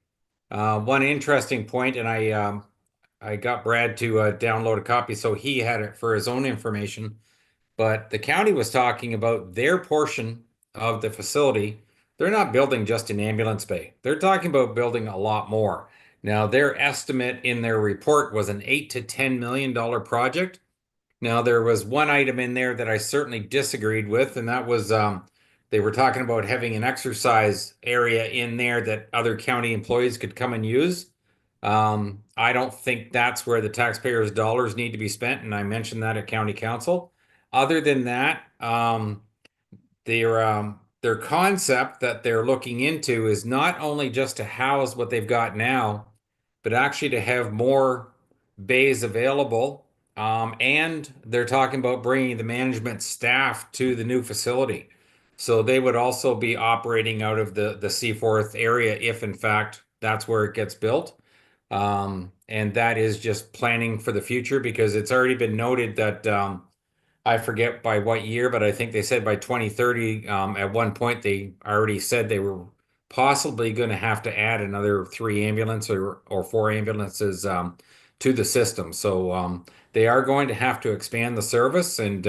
One interesting point, and I got Brad to download a copy so he had it for his own information, but the county was talking about their portion of the facility. They're not building just an ambulance bay. They're talking about building a lot more. Now, their estimate in their report was an $8 to $10 million project. Now, there was one item in there that I certainly disagreed with, and that was they were talking about having an exercise area in there that other county employees could come and use. I don't think that's where the taxpayers' dollars need to be spent, and I mentioned that at county council. Other than that, their concept that they're looking into is not only just to house what they've got now, but actually to have more bays available. And they're talking about bringing the management staff to the new facility. So they would also be operating out of the Seaforth area if in fact that's where it gets built. And and that is just planning for the future, because it's already been noted that, I forget by what year, but I think they said by 2030, at one point, they already said they were possibly gonna have to add another 3 ambulance or 4 ambulances, to the system. So, they are going to have to expand the service, and,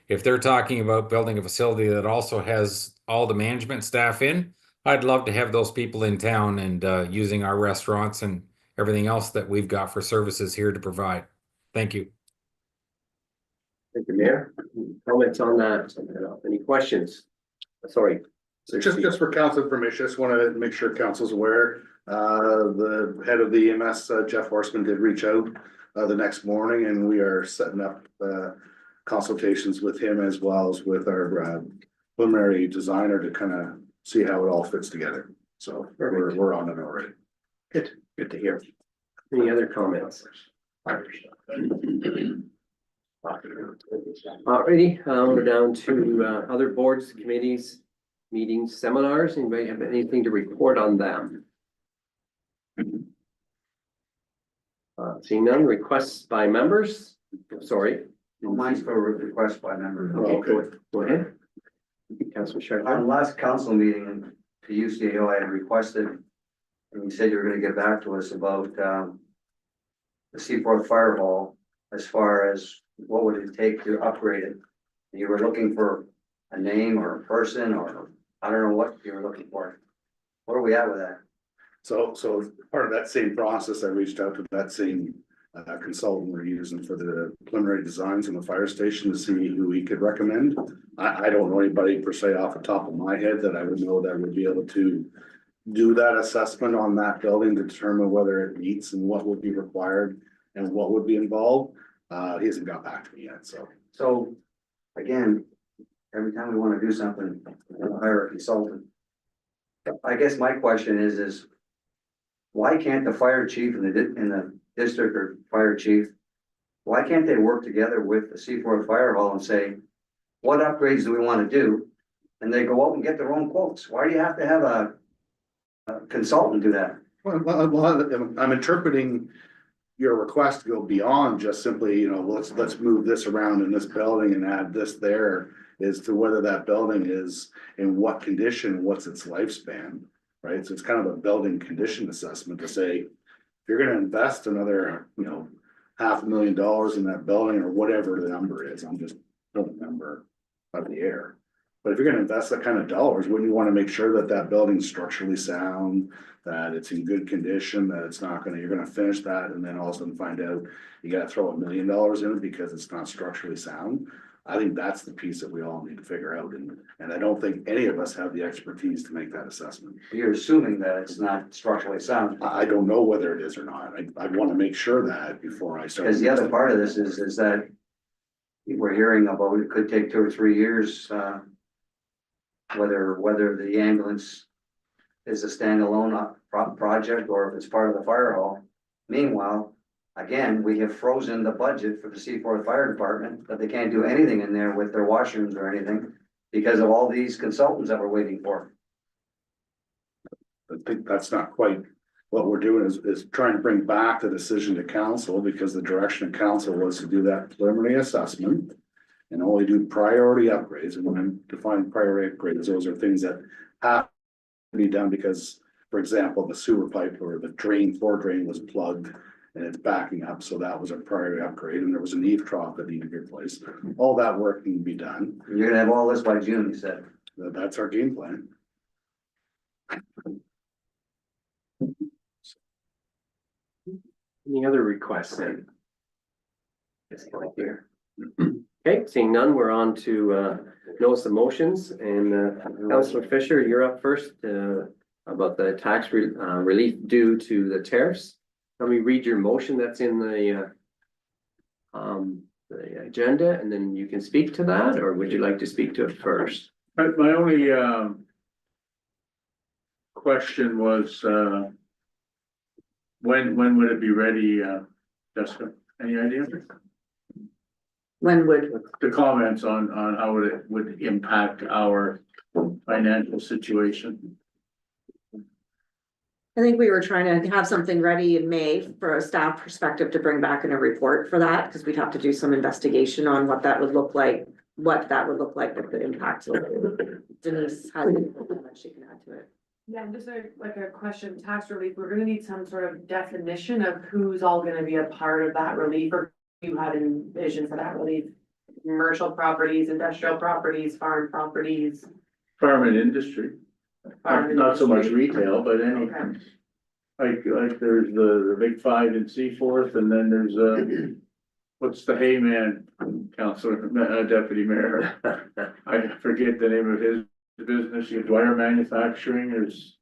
if they're talking about building a facility that also has all the management staff in, I'd love to have those people in town and, using our restaurants and everything else that we've got for services here to provide. Thank you. Thank you, Mayor. Comments on that? Any questions? Sorry. Just for council information, just wanted to make sure council's aware, the head of the EMS, Jeff Horseman, did reach out the next morning, and we are setting up consultations with him as well as with our preliminary designer to kind of see how it all fits together. So we're on it already. Good to hear. Any other comments? Alrighty, we're down to other boards, committees, meetings, seminars. Anybody have anything to report on them? Seeing none, requests by members, sorry. Mine's for a request by member. Okay, go ahead. Councilor Our Sharp. last council meeting to UCAO, I had requested, and you said you were gonna get back to us about, the Seaforth Fire Hall, as far as what would it take to upgrade it? You were looking for a name or a person, or I don't know what you were looking for. Where are we at with that? So part of that same process, I reached out to that same consultant we're using for the preliminary designs in the fire station to see who we could recommend. I don't know anybody per se off the top of my head that I would know that would be able to do that assessment on that building to determine whether it meets and what would be required and what would be involved. He hasn't got back to me yet, so. So, again, every time we wanna do something, we'll hire a consultant. I guess my question is why can't the fire chief and the district or fire chief, why can't they work together with the Seaforth Fire Hall and say, what upgrades do we wanna do? And they go out and get their own quotes. Why do you have to have a consultant do that? Well, I'm interpreting your request to go beyond just simply, you know, let's move this around in this building and add this there, as to whether that building is in what condition, what's its lifespan, right? So it's kind of a building condition assessment to say, if you're gonna invest another, you know, $500,000 in that building or whatever the number is, I'm just don't remember out of the air. But if you're gonna invest that kind of dollars, wouldn't you wanna make sure that that building's structurally sound, that it's in good condition, that it's not gonna, you're gonna finish that and then all of a sudden find out you gotta throw $1 million in it because it's not structurally sound? I think that's the piece that we all need to figure out, and I don't think any of us have the expertise to make that assessment. You're assuming that it's not structurally sound. I don't know whether it is or not. I wanna make sure that before I start. Because the other part of this is that we're hearing about it could take 2 or 3 years, whether the ambulance is a standalone project or if it's part of the fire hall. Meanwhile, again, we have frozen the budget for the Seaforth Fire Department, that they can't do anything in there with their washrooms or anything because of all these consultants that we're waiting for. I think that's not quite what we're doing is trying to bring back the decision to council, because the direction of council was to do that preliminary assessment and only do priority upgrades. And when I define priority upgrades, those are things that have to be done because, for example, the sewer pipe or the floor drain was plugged and it's backing up. So that was a priority upgrade, and there was an eave trough that needed to be replaced. All that work can be done. You're gonna have all this by June, you said. That's our game plan. Any other requests then? Yes, right here. Okay, seeing none, we're on to notice of motions, and Councillor Fisher, you're up first about the tax relief due to the tariffs. Let me read your motion that's in the agenda, and then you can speak to that, or would you like to speak to it first? My only question was when would it be ready, Jessica? Any idea? When would, The comments on how it would impact our financial situation. I think we were trying to have something ready in May for a staff perspective to bring back in a report for that, because we'd have to do some investigation on what that would look like, with the impact. Denise has that she can add to it. Yeah, and just like a question, tax relief, we're gonna need some sort of definition of who's all gonna be a part of that relief, or you had envisioned for that relief. Commercial properties, industrial properties, farm properties. Farm and industry, not so much retail, but any, Okay. like there's the big five in Seaforth, and then there's what's the Hayman, Councilor, Deputy Mayor? I forget the name of his business, you have Dwyer Manufacturing, there's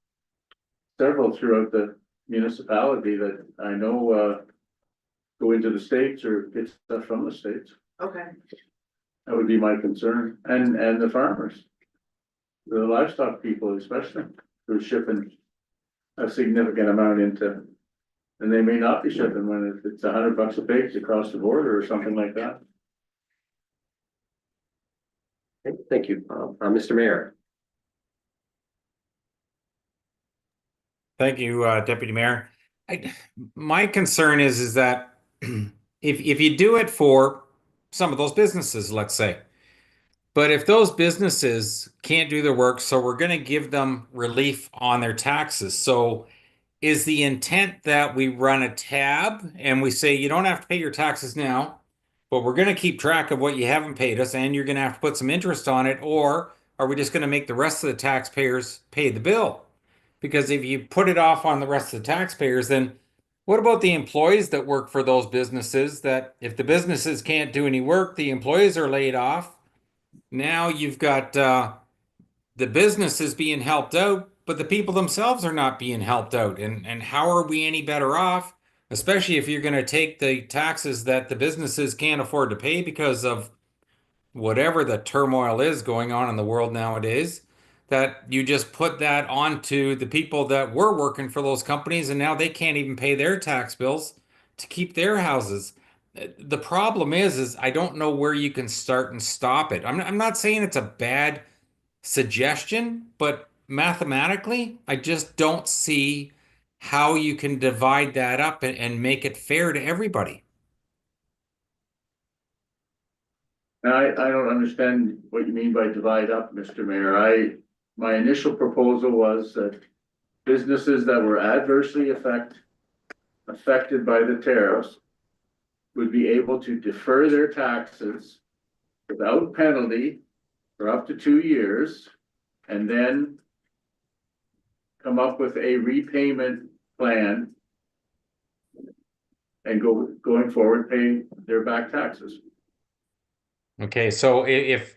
several throughout the municipality that I know, go into the States or get stuff from the States. Okay, That would be my concern, and the farmers. The livestock people especially, who are shipping a significant amount into. And they may not be shipping when it's $100 a pig across the border or something like that. Okay, thank you, Mr. Mayor. Thank you, Deputy Mayor. My concern is that if you do it for some of those businesses, let's say, but if those businesses can't do their work, so we're going to give them relief on their taxes. So is the intent that we run a tab and we say, you don't have to pay your taxes now, but we're going to keep track of what you haven't paid us and you're going to have to put some interest on it? Or are we just going to make the rest of the taxpayers pay the bill? Because if you put it off on the rest of the taxpayers, then what about the employees that work for those businesses, that if the businesses can't do any work, the employees are laid off? Now you've got the businesses being helped out, but the people themselves are not being helped out. And how are we any better off, especially if you're going to take the taxes that the businesses can't afford to pay because of whatever the turmoil is going on in the world nowadays, that you just put that onto the people that were working for those companies and now they can't even pay their tax bills to keep their houses. The problem is I don't know where you can start and stop it. I'm not saying it's a bad suggestion, but mathematically, I just don't see how you can divide that up and make it fair to everybody. And I don't understand what you mean by divide up, Mr. Mayor. My initial proposal was that businesses that were adversely affected by the tariffs would be able to defer their taxes without penalty for up to 2 years, and then come up with a repayment plan and going forward, pay their back taxes. Okay, so if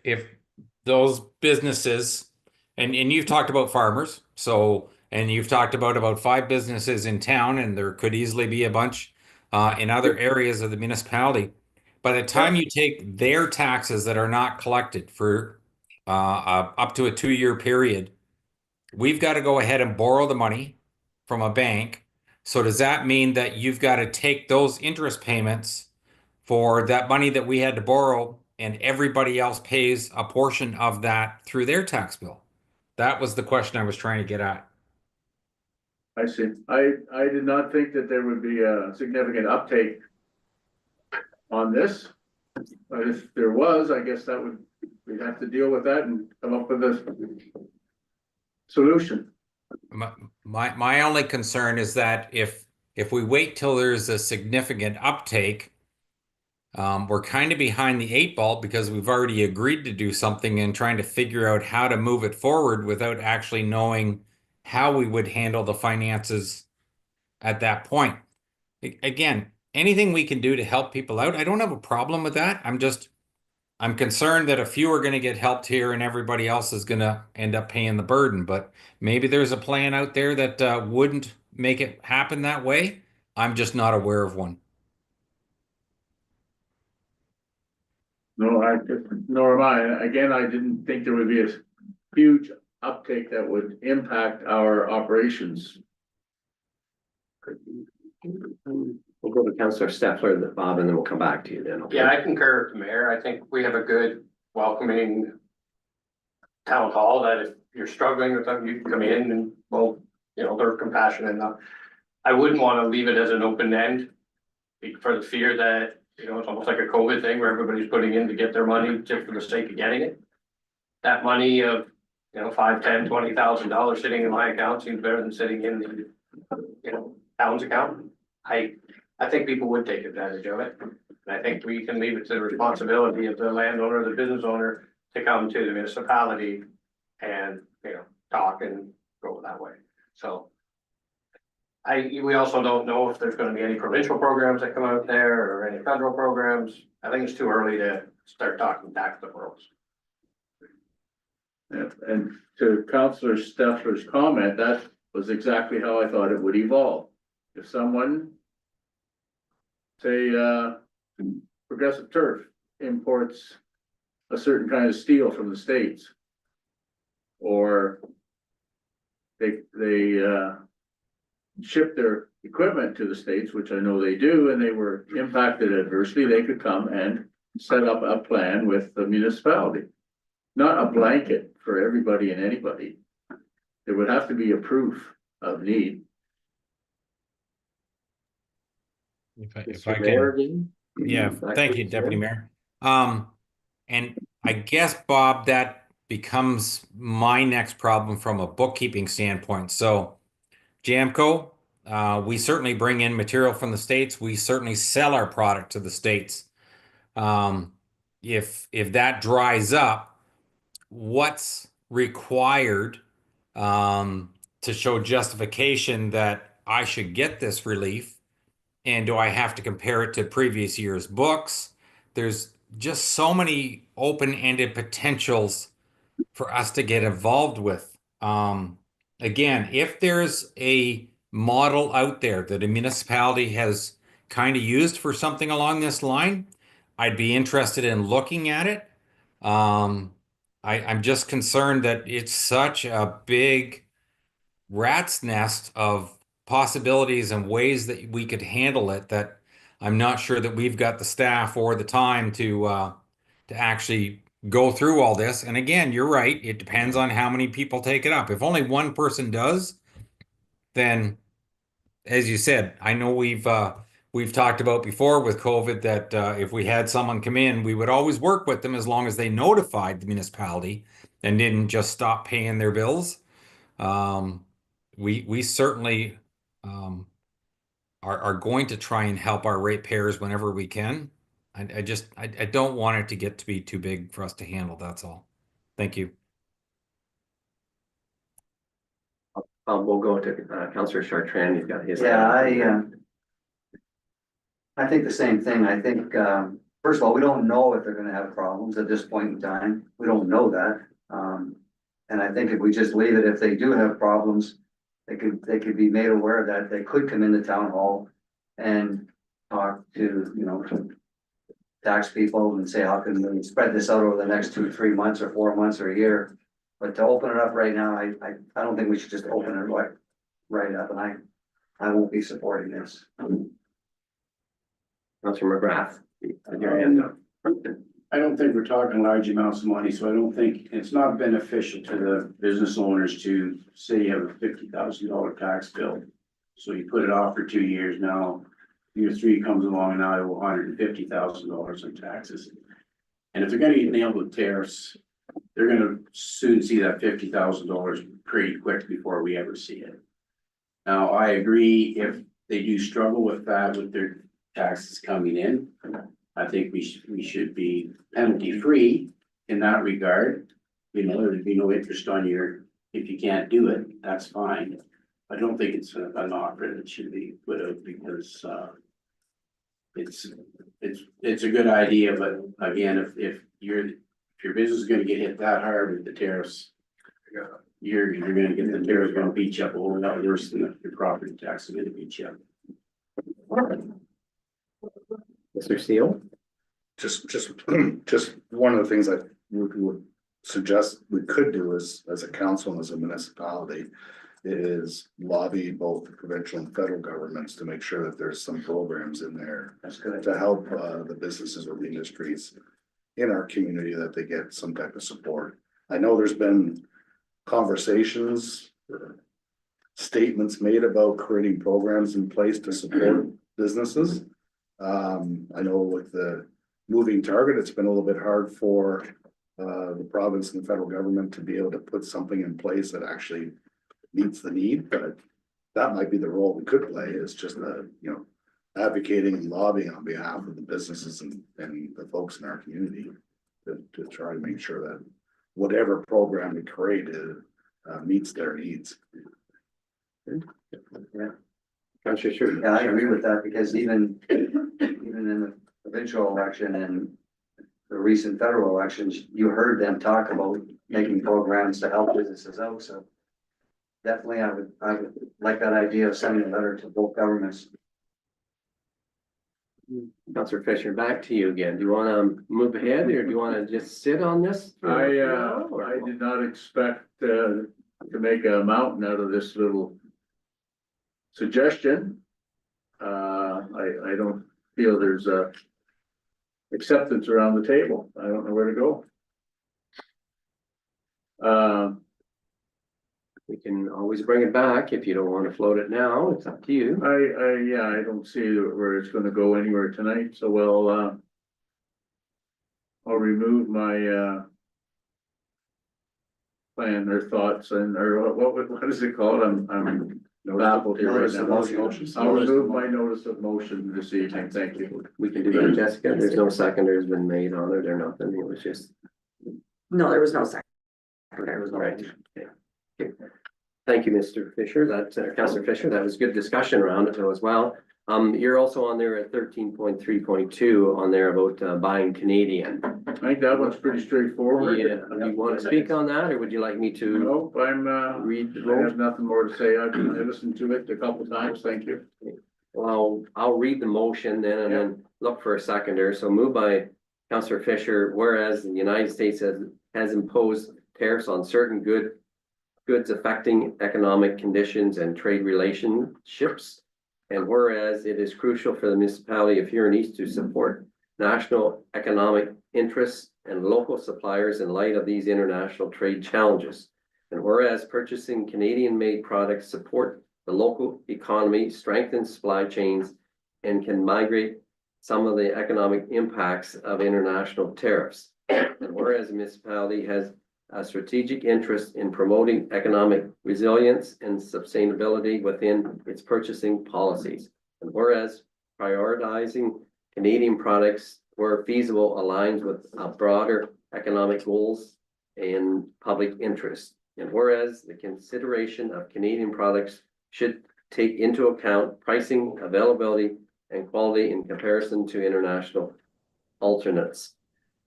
those businesses, and you've talked about farmers, so, and you've talked about 5 businesses in town, and there could easily be a bunch in other areas of the municipality. By the time you take their taxes that are not collected for up to a 2-year period, we've got to go ahead and borrow the money from a bank. So does that mean that you've got to take those interest payments for that money that we had to borrow, and everybody else pays a portion of that through their tax bill? That was the question I was trying to get at. I see. I did not think that there would be a significant uptake on this. But if there was, I guess we'd have to deal with that and come up with a solution. My only concern is that if we wait till there's a significant uptake, we're kind of behind the 8 ball, because we've already agreed to do something and trying to figure out how to move it forward without actually knowing how we would handle the finances at that point. Again, anything we can do to help people out, I don't have a problem with that. I'm concerned that a few are going to get helped here and everybody else is going to end up paying the burden. But maybe there's a plan out there that wouldn't make it happen that way. I'm just not aware of one. No, nor am I. Again, I didn't think there would be a huge uptake that would impact our operations. We'll go to Councillor Stepler, Bob, and then we'll come back to you then. Okay? Yeah, I concur with the mayor. I think we have a good welcoming town hall that if you're struggling with something, you can come in and we'll they're compassionate enough. I wouldn't wanna leave it as an open end. For the fear that, it's almost like a COVID thing where everybody's putting in to get their money just for the sake of getting it. That money of, $5, $10, $20,000 sitting in my account seems better than sitting in the, town's account. I think people would take advantage of it. And I think we can leave it to the responsibility of the landowner, the business owner, to come to the municipality and, talk and go that way. So. We also don't know if there's gonna be any provincial programs that come out there or any federal programs. I think it's too early to start talking tax deferrals. Yeah, and to Councillor Steffler's comment, that was exactly how I thought it would evolve. If someone, say, Progressive Turf imports a certain kind of steel from the States, or they ship their equipment to the States, which I know they do, and they were impacted adversely, they could come and set up a plan with the municipality. Not a blanket for everybody and anybody. There would have to be a proof of need. If I can, yeah, thank you, Deputy Mayor. And I guess, Bob, that becomes my next problem from a bookkeeping standpoint. So Jamco, we certainly bring in material from the States. We certainly sell our product to the States. If that dries up, what's required to show justification that I should get this relief? And do I have to compare it to previous year's books? There's just so many open-ended potentials for us to get involved with. Again, if there's a model out there that a municipality has kind of used for something along this line, I'd be interested in looking at it. I'm just concerned that it's such a big rat's nest of possibilities and ways that we could handle it that I'm not sure that we've got the staff or the time to actually go through all this. And again, you're right. It depends on how many people take it up. If only one person does, then as you said, I know we've talked about before with COVID that if we had someone come in, we would always work with them as long as they notified the municipality and didn't just stop paying their bills. We certainly are going to try and help our ratepayers whenever we can. I don't want it to get to be too big for us to handle. That's all. Thank you. We'll go to Councillor Chartrand. He's got his. Yeah, I think the same thing. I think, first of all, we don't know if they're gonna have problems at this point in time. We don't know that. And I think if we just leave it, if they do have problems, they could be made aware that they could come into town hall and talk to, to tax people and say, how can we spread this out over the next 2 or 3 months or 4 months or a year? But to open it up right now, I don't think we should just open it right up, and I won't be supporting this. Councillor McGrath, with your hand up. I don't think we're talking large amounts of money, so I don't think it's not beneficial to the business owners to say you have a $50,000 tax bill. So you put it off for 2 years now, year 3 comes along and now I owe $150,000 in taxes. And if they're gonna get nailed with tariffs, they're gonna soon see that $50,000 pretty quick before we ever see it. Now, I agree if they do struggle with that, with their taxes coming in, I think we should be penalty free in that regard. There'd be no interest on if you can't do it, that's fine. I don't think it's an offer that should be put out because it's a good idea, but again, if your business is gonna get hit that hard with the tariffs, you're gonna get the tariffs gonna beat you up a whole lot worse than your property tax is gonna beat you up. Mr. Steele? Just one of the things I would suggest we could do as a council and as a municipality is lobby both the provincial and federal governments to make sure that there's some programs in there to help the businesses or the industries in our community, that they get some type of support. I know there's been conversations statements made about creating programs in place to support businesses. I know with the moving target, it's been a little bit hard for the province and the federal government to be able to put something in place that actually meets the need, but that might be the role we could play, is just advocating and lobbying on behalf of the businesses and the folks in our community to try to make sure that whatever program we create meets their needs. Councillor Sure. Yeah, I agree with that, because even in the provincial election and the recent federal elections, you heard them talk about making programs to help businesses out, so. Definitely, I would like that idea of sending a letter to both governments. Councillor Fisher, back to you again. Do you wanna move ahead or do you wanna just sit on this? for I now, or- I did not expect to make a mountain out of this little suggestion. I don't feel there's a acceptance around the table. I don't know where to go. We can always bring it back if you don't wanna float it now. It's up to you. I don't see where it's gonna go anywhere tonight, so I'll remove my plan or thoughts or what is it called? I'm baffled here right Notice of now. motion. I'll remove my notice of motion this evening, thank you. We can do that, Jessica. There's no seconders been made on it or nothing. It was just. No, there was no second. There was no. Right. Okay. Thank you, Mr. Fisher. Councillor Fisher, that was good discussion around it though as well. You're also on there at 13.3.2 on there about buying Canadian. I think that one's pretty straightforward. Yeah, do you want to speak on that or would you like me to Nope, read the I have vote? nothing more to say. I listened to it a couple times, thank you. Well, I'll read the motion then and then look for a seconder. So moved by Councillor Fisher, whereas the United States has imposed tariffs on certain goods affecting economic conditions and trade relationships. And whereas it is crucial for the municipality of Huron East to support national economic interests and local suppliers in light of these international trade challenges. And whereas purchasing Canadian-made products support the local economy, strengthen supply chains, and can migrate some of the economic impacts of international tariffs. And whereas the municipality has a strategic interest in promoting economic resilience and sustainability within its purchasing policies. And whereas prioritizing Canadian products where feasible aligns with broader economic goals and public interest. And whereas the consideration of Canadian products should take into account pricing, availability, and quality in comparison to international alternates.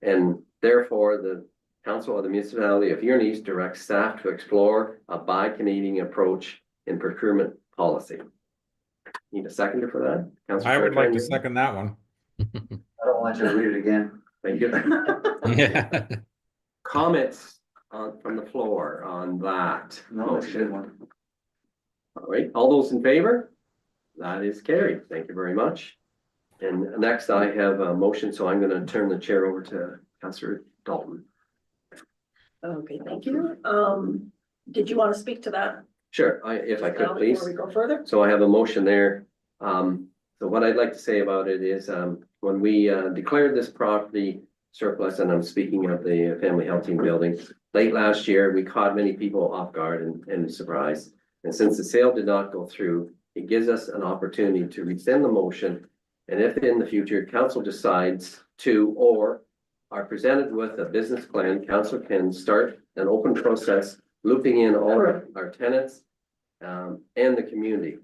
And therefore, the Council of the Municipality of Huron East directs staff to explore a buy Canadian approach in procurement policy. Need a seconder for that? Councillor I would like to Bertrand? second that one. I don't want you to read it again. Thank you. Yeah. Comments from the floor on that No, it's a good motion? one. All right, all those in favor? That is carried. Thank you very much. And next I have a motion, so I'm gonna turn the chair over to Councillor Dalton. Okay, thank you. Did you want to speak to that? Sure, if I could, now please. Before we go further? So I have a motion there. So what I'd like to say about it is, when we declared this property surplus, and I'm speaking of the family health team building, late last year, we caught many people off guard and surprised. And since the sale did not go through, it gives us an opportunity to rescind the motion. And if in the future council decides to, or are presented with a business plan, council can start an open process, looping in all our tenants and the community.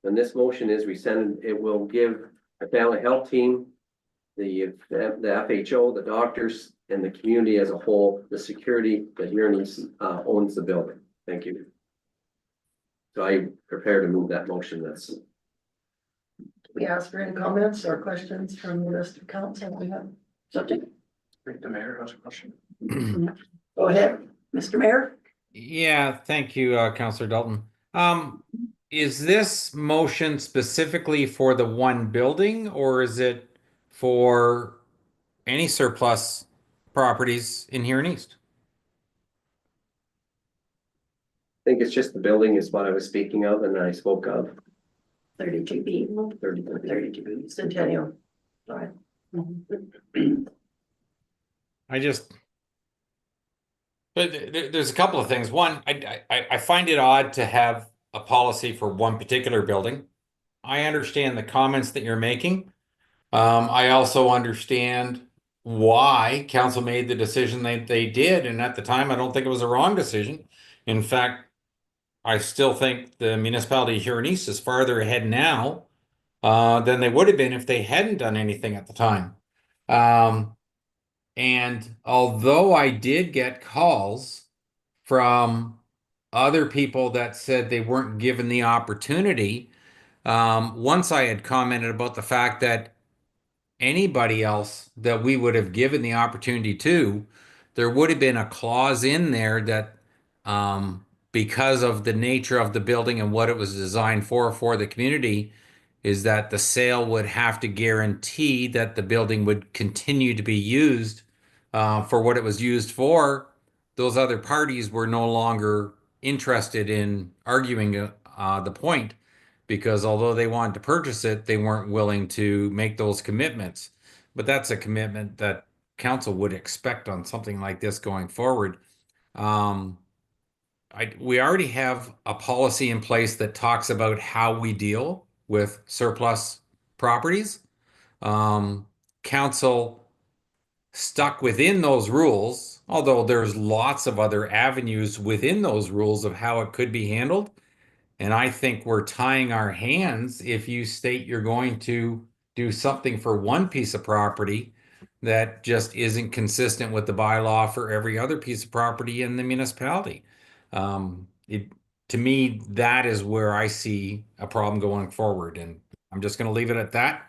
When this motion is rescinded, it will give the family health team, the FHO, the doctors, and the community as a whole, the security that Huron East owns the building. Thank you. So I prepare to move that motion. That's. We ask for any comments or questions from the rest of council. We have subject. I think the mayor has a question. Go ahead, Mr. Mayor. Yeah, thank you, Councillor Dalton. Is this motion specifically for the one building or is it for any surplus properties in Huron East? think it's just the building is what I was speaking of and I spoke of. 32B, 32B, Centennial. Sorry. But there's a couple of things. One, I find it odd to have a policy for one particular building. I understand the comments that you're making. I also understand why council made the decision they did, and at the time, I don't think it was a wrong decision. In fact, I still think the municipality of Huron East is farther ahead now than they would have been if they hadn't done anything at the time. And although I did get calls from other people that said they weren't given the opportunity, once I had commented about the fact that anybody else that we would have given the opportunity to, there would have been a clause in there that because of the nature of the building and what it was designed for the community, is that the sale would have to guarantee that the building would continue to be used for what it was used for. Those other parties were no longer interested in arguing the point, because although they wanted to purchase it, they weren't willing to make those commitments. But that's a commitment that council would expect on something like this going forward. We already have a policy in place that talks about how we deal with surplus properties. Council stuck within those rules, although there's lots of other avenues within those rules of how it could be handled. And I think we're tying our hands if you state you're going to do something for one piece of property that just isn't consistent with the bylaw for every other piece of property in the municipality. To me, that is where I see a problem going forward, and I'm just going to leave it at that.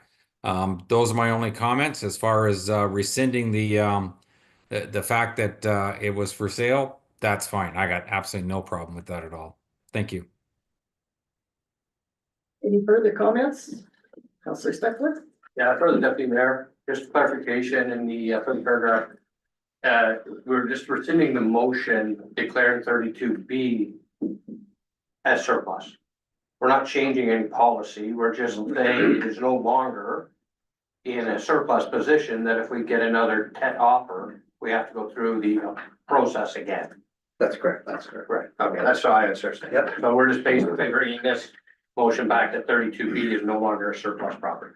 Those are my only comments as far as rescinding the fact that it was for sale. That's fine. I got absolutely no problem with that at all. Thank you. Any further comments? Councillor Steckler? Yeah, for the deputy mayor, just clarification in the first paragraph. We're just rescinding the motion declaring 32B as surplus. We're not changing any policy. We're just saying it is no longer in a surplus position, that if we get another offer, we have to go through the process again. That's correct, that's correct. Right, okay, that's how I understand. Yep. So we're just basically bringing this motion back that 32B is no longer a surplus property.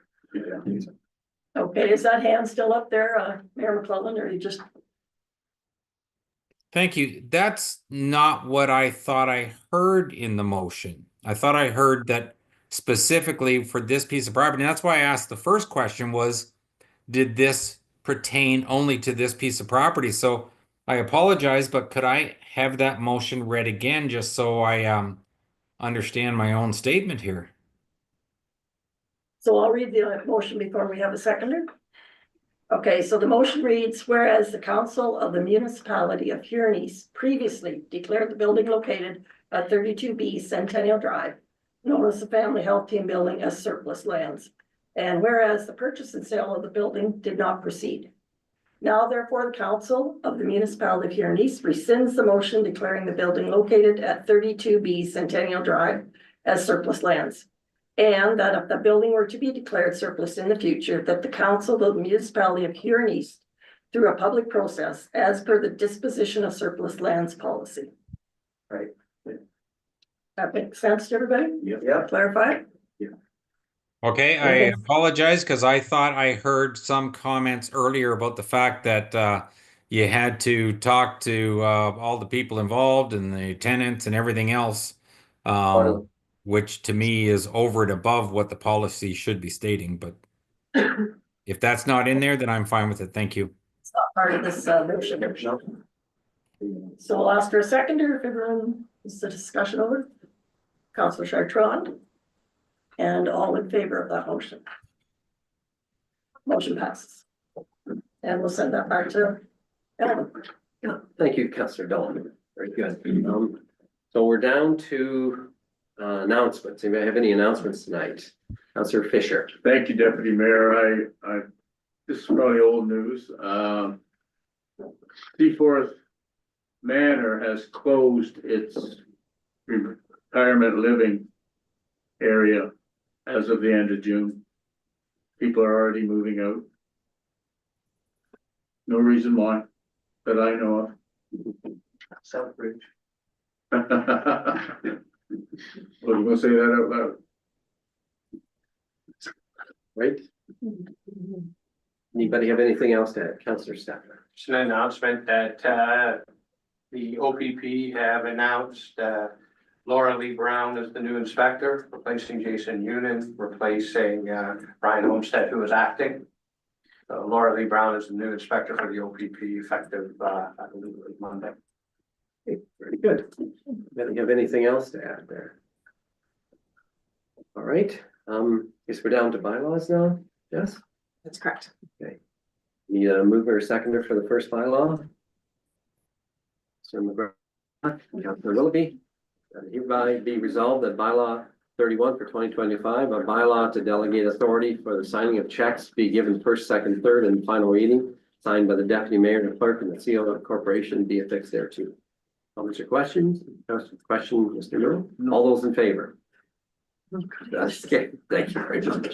Okay, is that hand still up there, Mayor McClellan, or you just? Thank you. That's not what I thought I heard in the motion. I thought I heard that specifically for this piece of property. And that's why I asked the first question was, did this pertain only to this piece of property? So I apologize, but could I have that motion read again just so I understand my own statement here? So I'll read the motion before we have a seconder. Okay, so the motion reads, whereas the council of the municipality of Huron East previously declared the building located at 32B Centennial Drive, known as the Family Health Team Building, as surplus lands. And whereas the purchase and sale of the building did not proceed. Now therefore, the council of the municipality of Huron East rescinds the motion declaring the building located at 32B Centennial Drive as surplus lands. And that if the building were to be declared surplus in the future, that the council of the municipality of Huron East, through a public process, as per the disposition of surplus lands policy. Right. That makes sense to everybody? Yeah. Clarify? Okay, I Okay. apologize because I thought I heard some comments earlier about the fact that you had to talk to all the people involved and the tenants and everything else, which to me is over and above what the policy should be stating. But if that's not in there, then I'm fine with it. Thank you. It's not part of this motion. So I'll ask for a seconder if everyone is the discussion over. Councillor Chartrand. And all in favor of that motion. Motion passes. And we'll send that back to Ellen. Yeah, thank you, Councillor Dolan. Very good. So we're down to announcements. Anybody have any announcements tonight? Councillor Fisher. Thank you, Deputy Mayor. This is probably old news. Seaforth Manor has closed its retirement living area as of the end of June. People are already moving out. No reason why, that I know Southbridge. of. Well, we'll say that out loud. Right? Anybody have anything else to add? Councillor Stafford? Just an announcement that, the OPP have announced, Laura Lee Brown as the new inspector, replacing Jason Unin, replacing, Ryan Homestead, who was acting. So Laura Lee Brown is the new inspector for the OPP effective, I believe it was Monday. Okay, very good. Anybody have anything else to add there? All right, guess we're down to bylaws now, yes? That's correct. Need a mover or seconder for the first bylaw? So Councilor Willoughby, hereby be resolved that bylaw 31 for 2025, a bylaw to delegate authority for the signing of checks be given first, second, third, and final reading, signed by the deputy mayor and clerk and the seal of the corporation be affixed thereto. Comments or questions? Question, Mr. Miller? All those in favor? That's okay, thank you very much.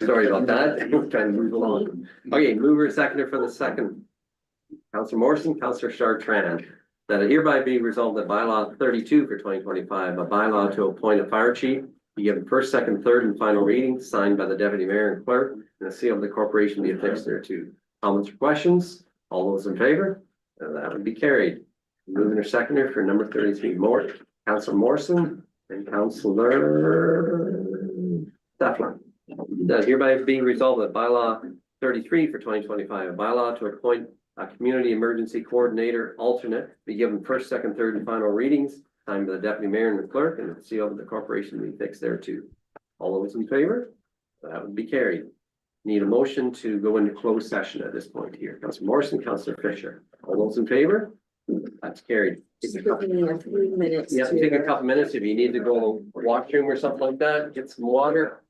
Sorry about that, I'm trying to move along. Okay, mover seconder for the second. Councilor Morrison, Councilor Chartrand, that it hereby be resolved that bylaw 32 for 2025, a bylaw to appoint a fire chief, be given first, second, third, and final reading, signed by the deputy mayor and clerk, and the seal of the corporation be affixed thereto. Comments or questions? All those in favor? That would be carried. Mover or seconder for number 33, Councilor Morrison and Councilor Stefan. That hereby be resolved that bylaw 33 for 2025, a bylaw to appoint a community emergency coordinator alternate be given first, second, third, and final readings, signed by the deputy mayor and the clerk, and the seal of the corporation be fixed thereto. All those in favor? That would be carried. Need a motion to go into closed session at this point here. Councilor Morrison, Councilor Fisher. All those in favor? That's carried. Just give me a few minutes. Yeah, take a couple minutes if you need to go to the washroom or something like that, get some water.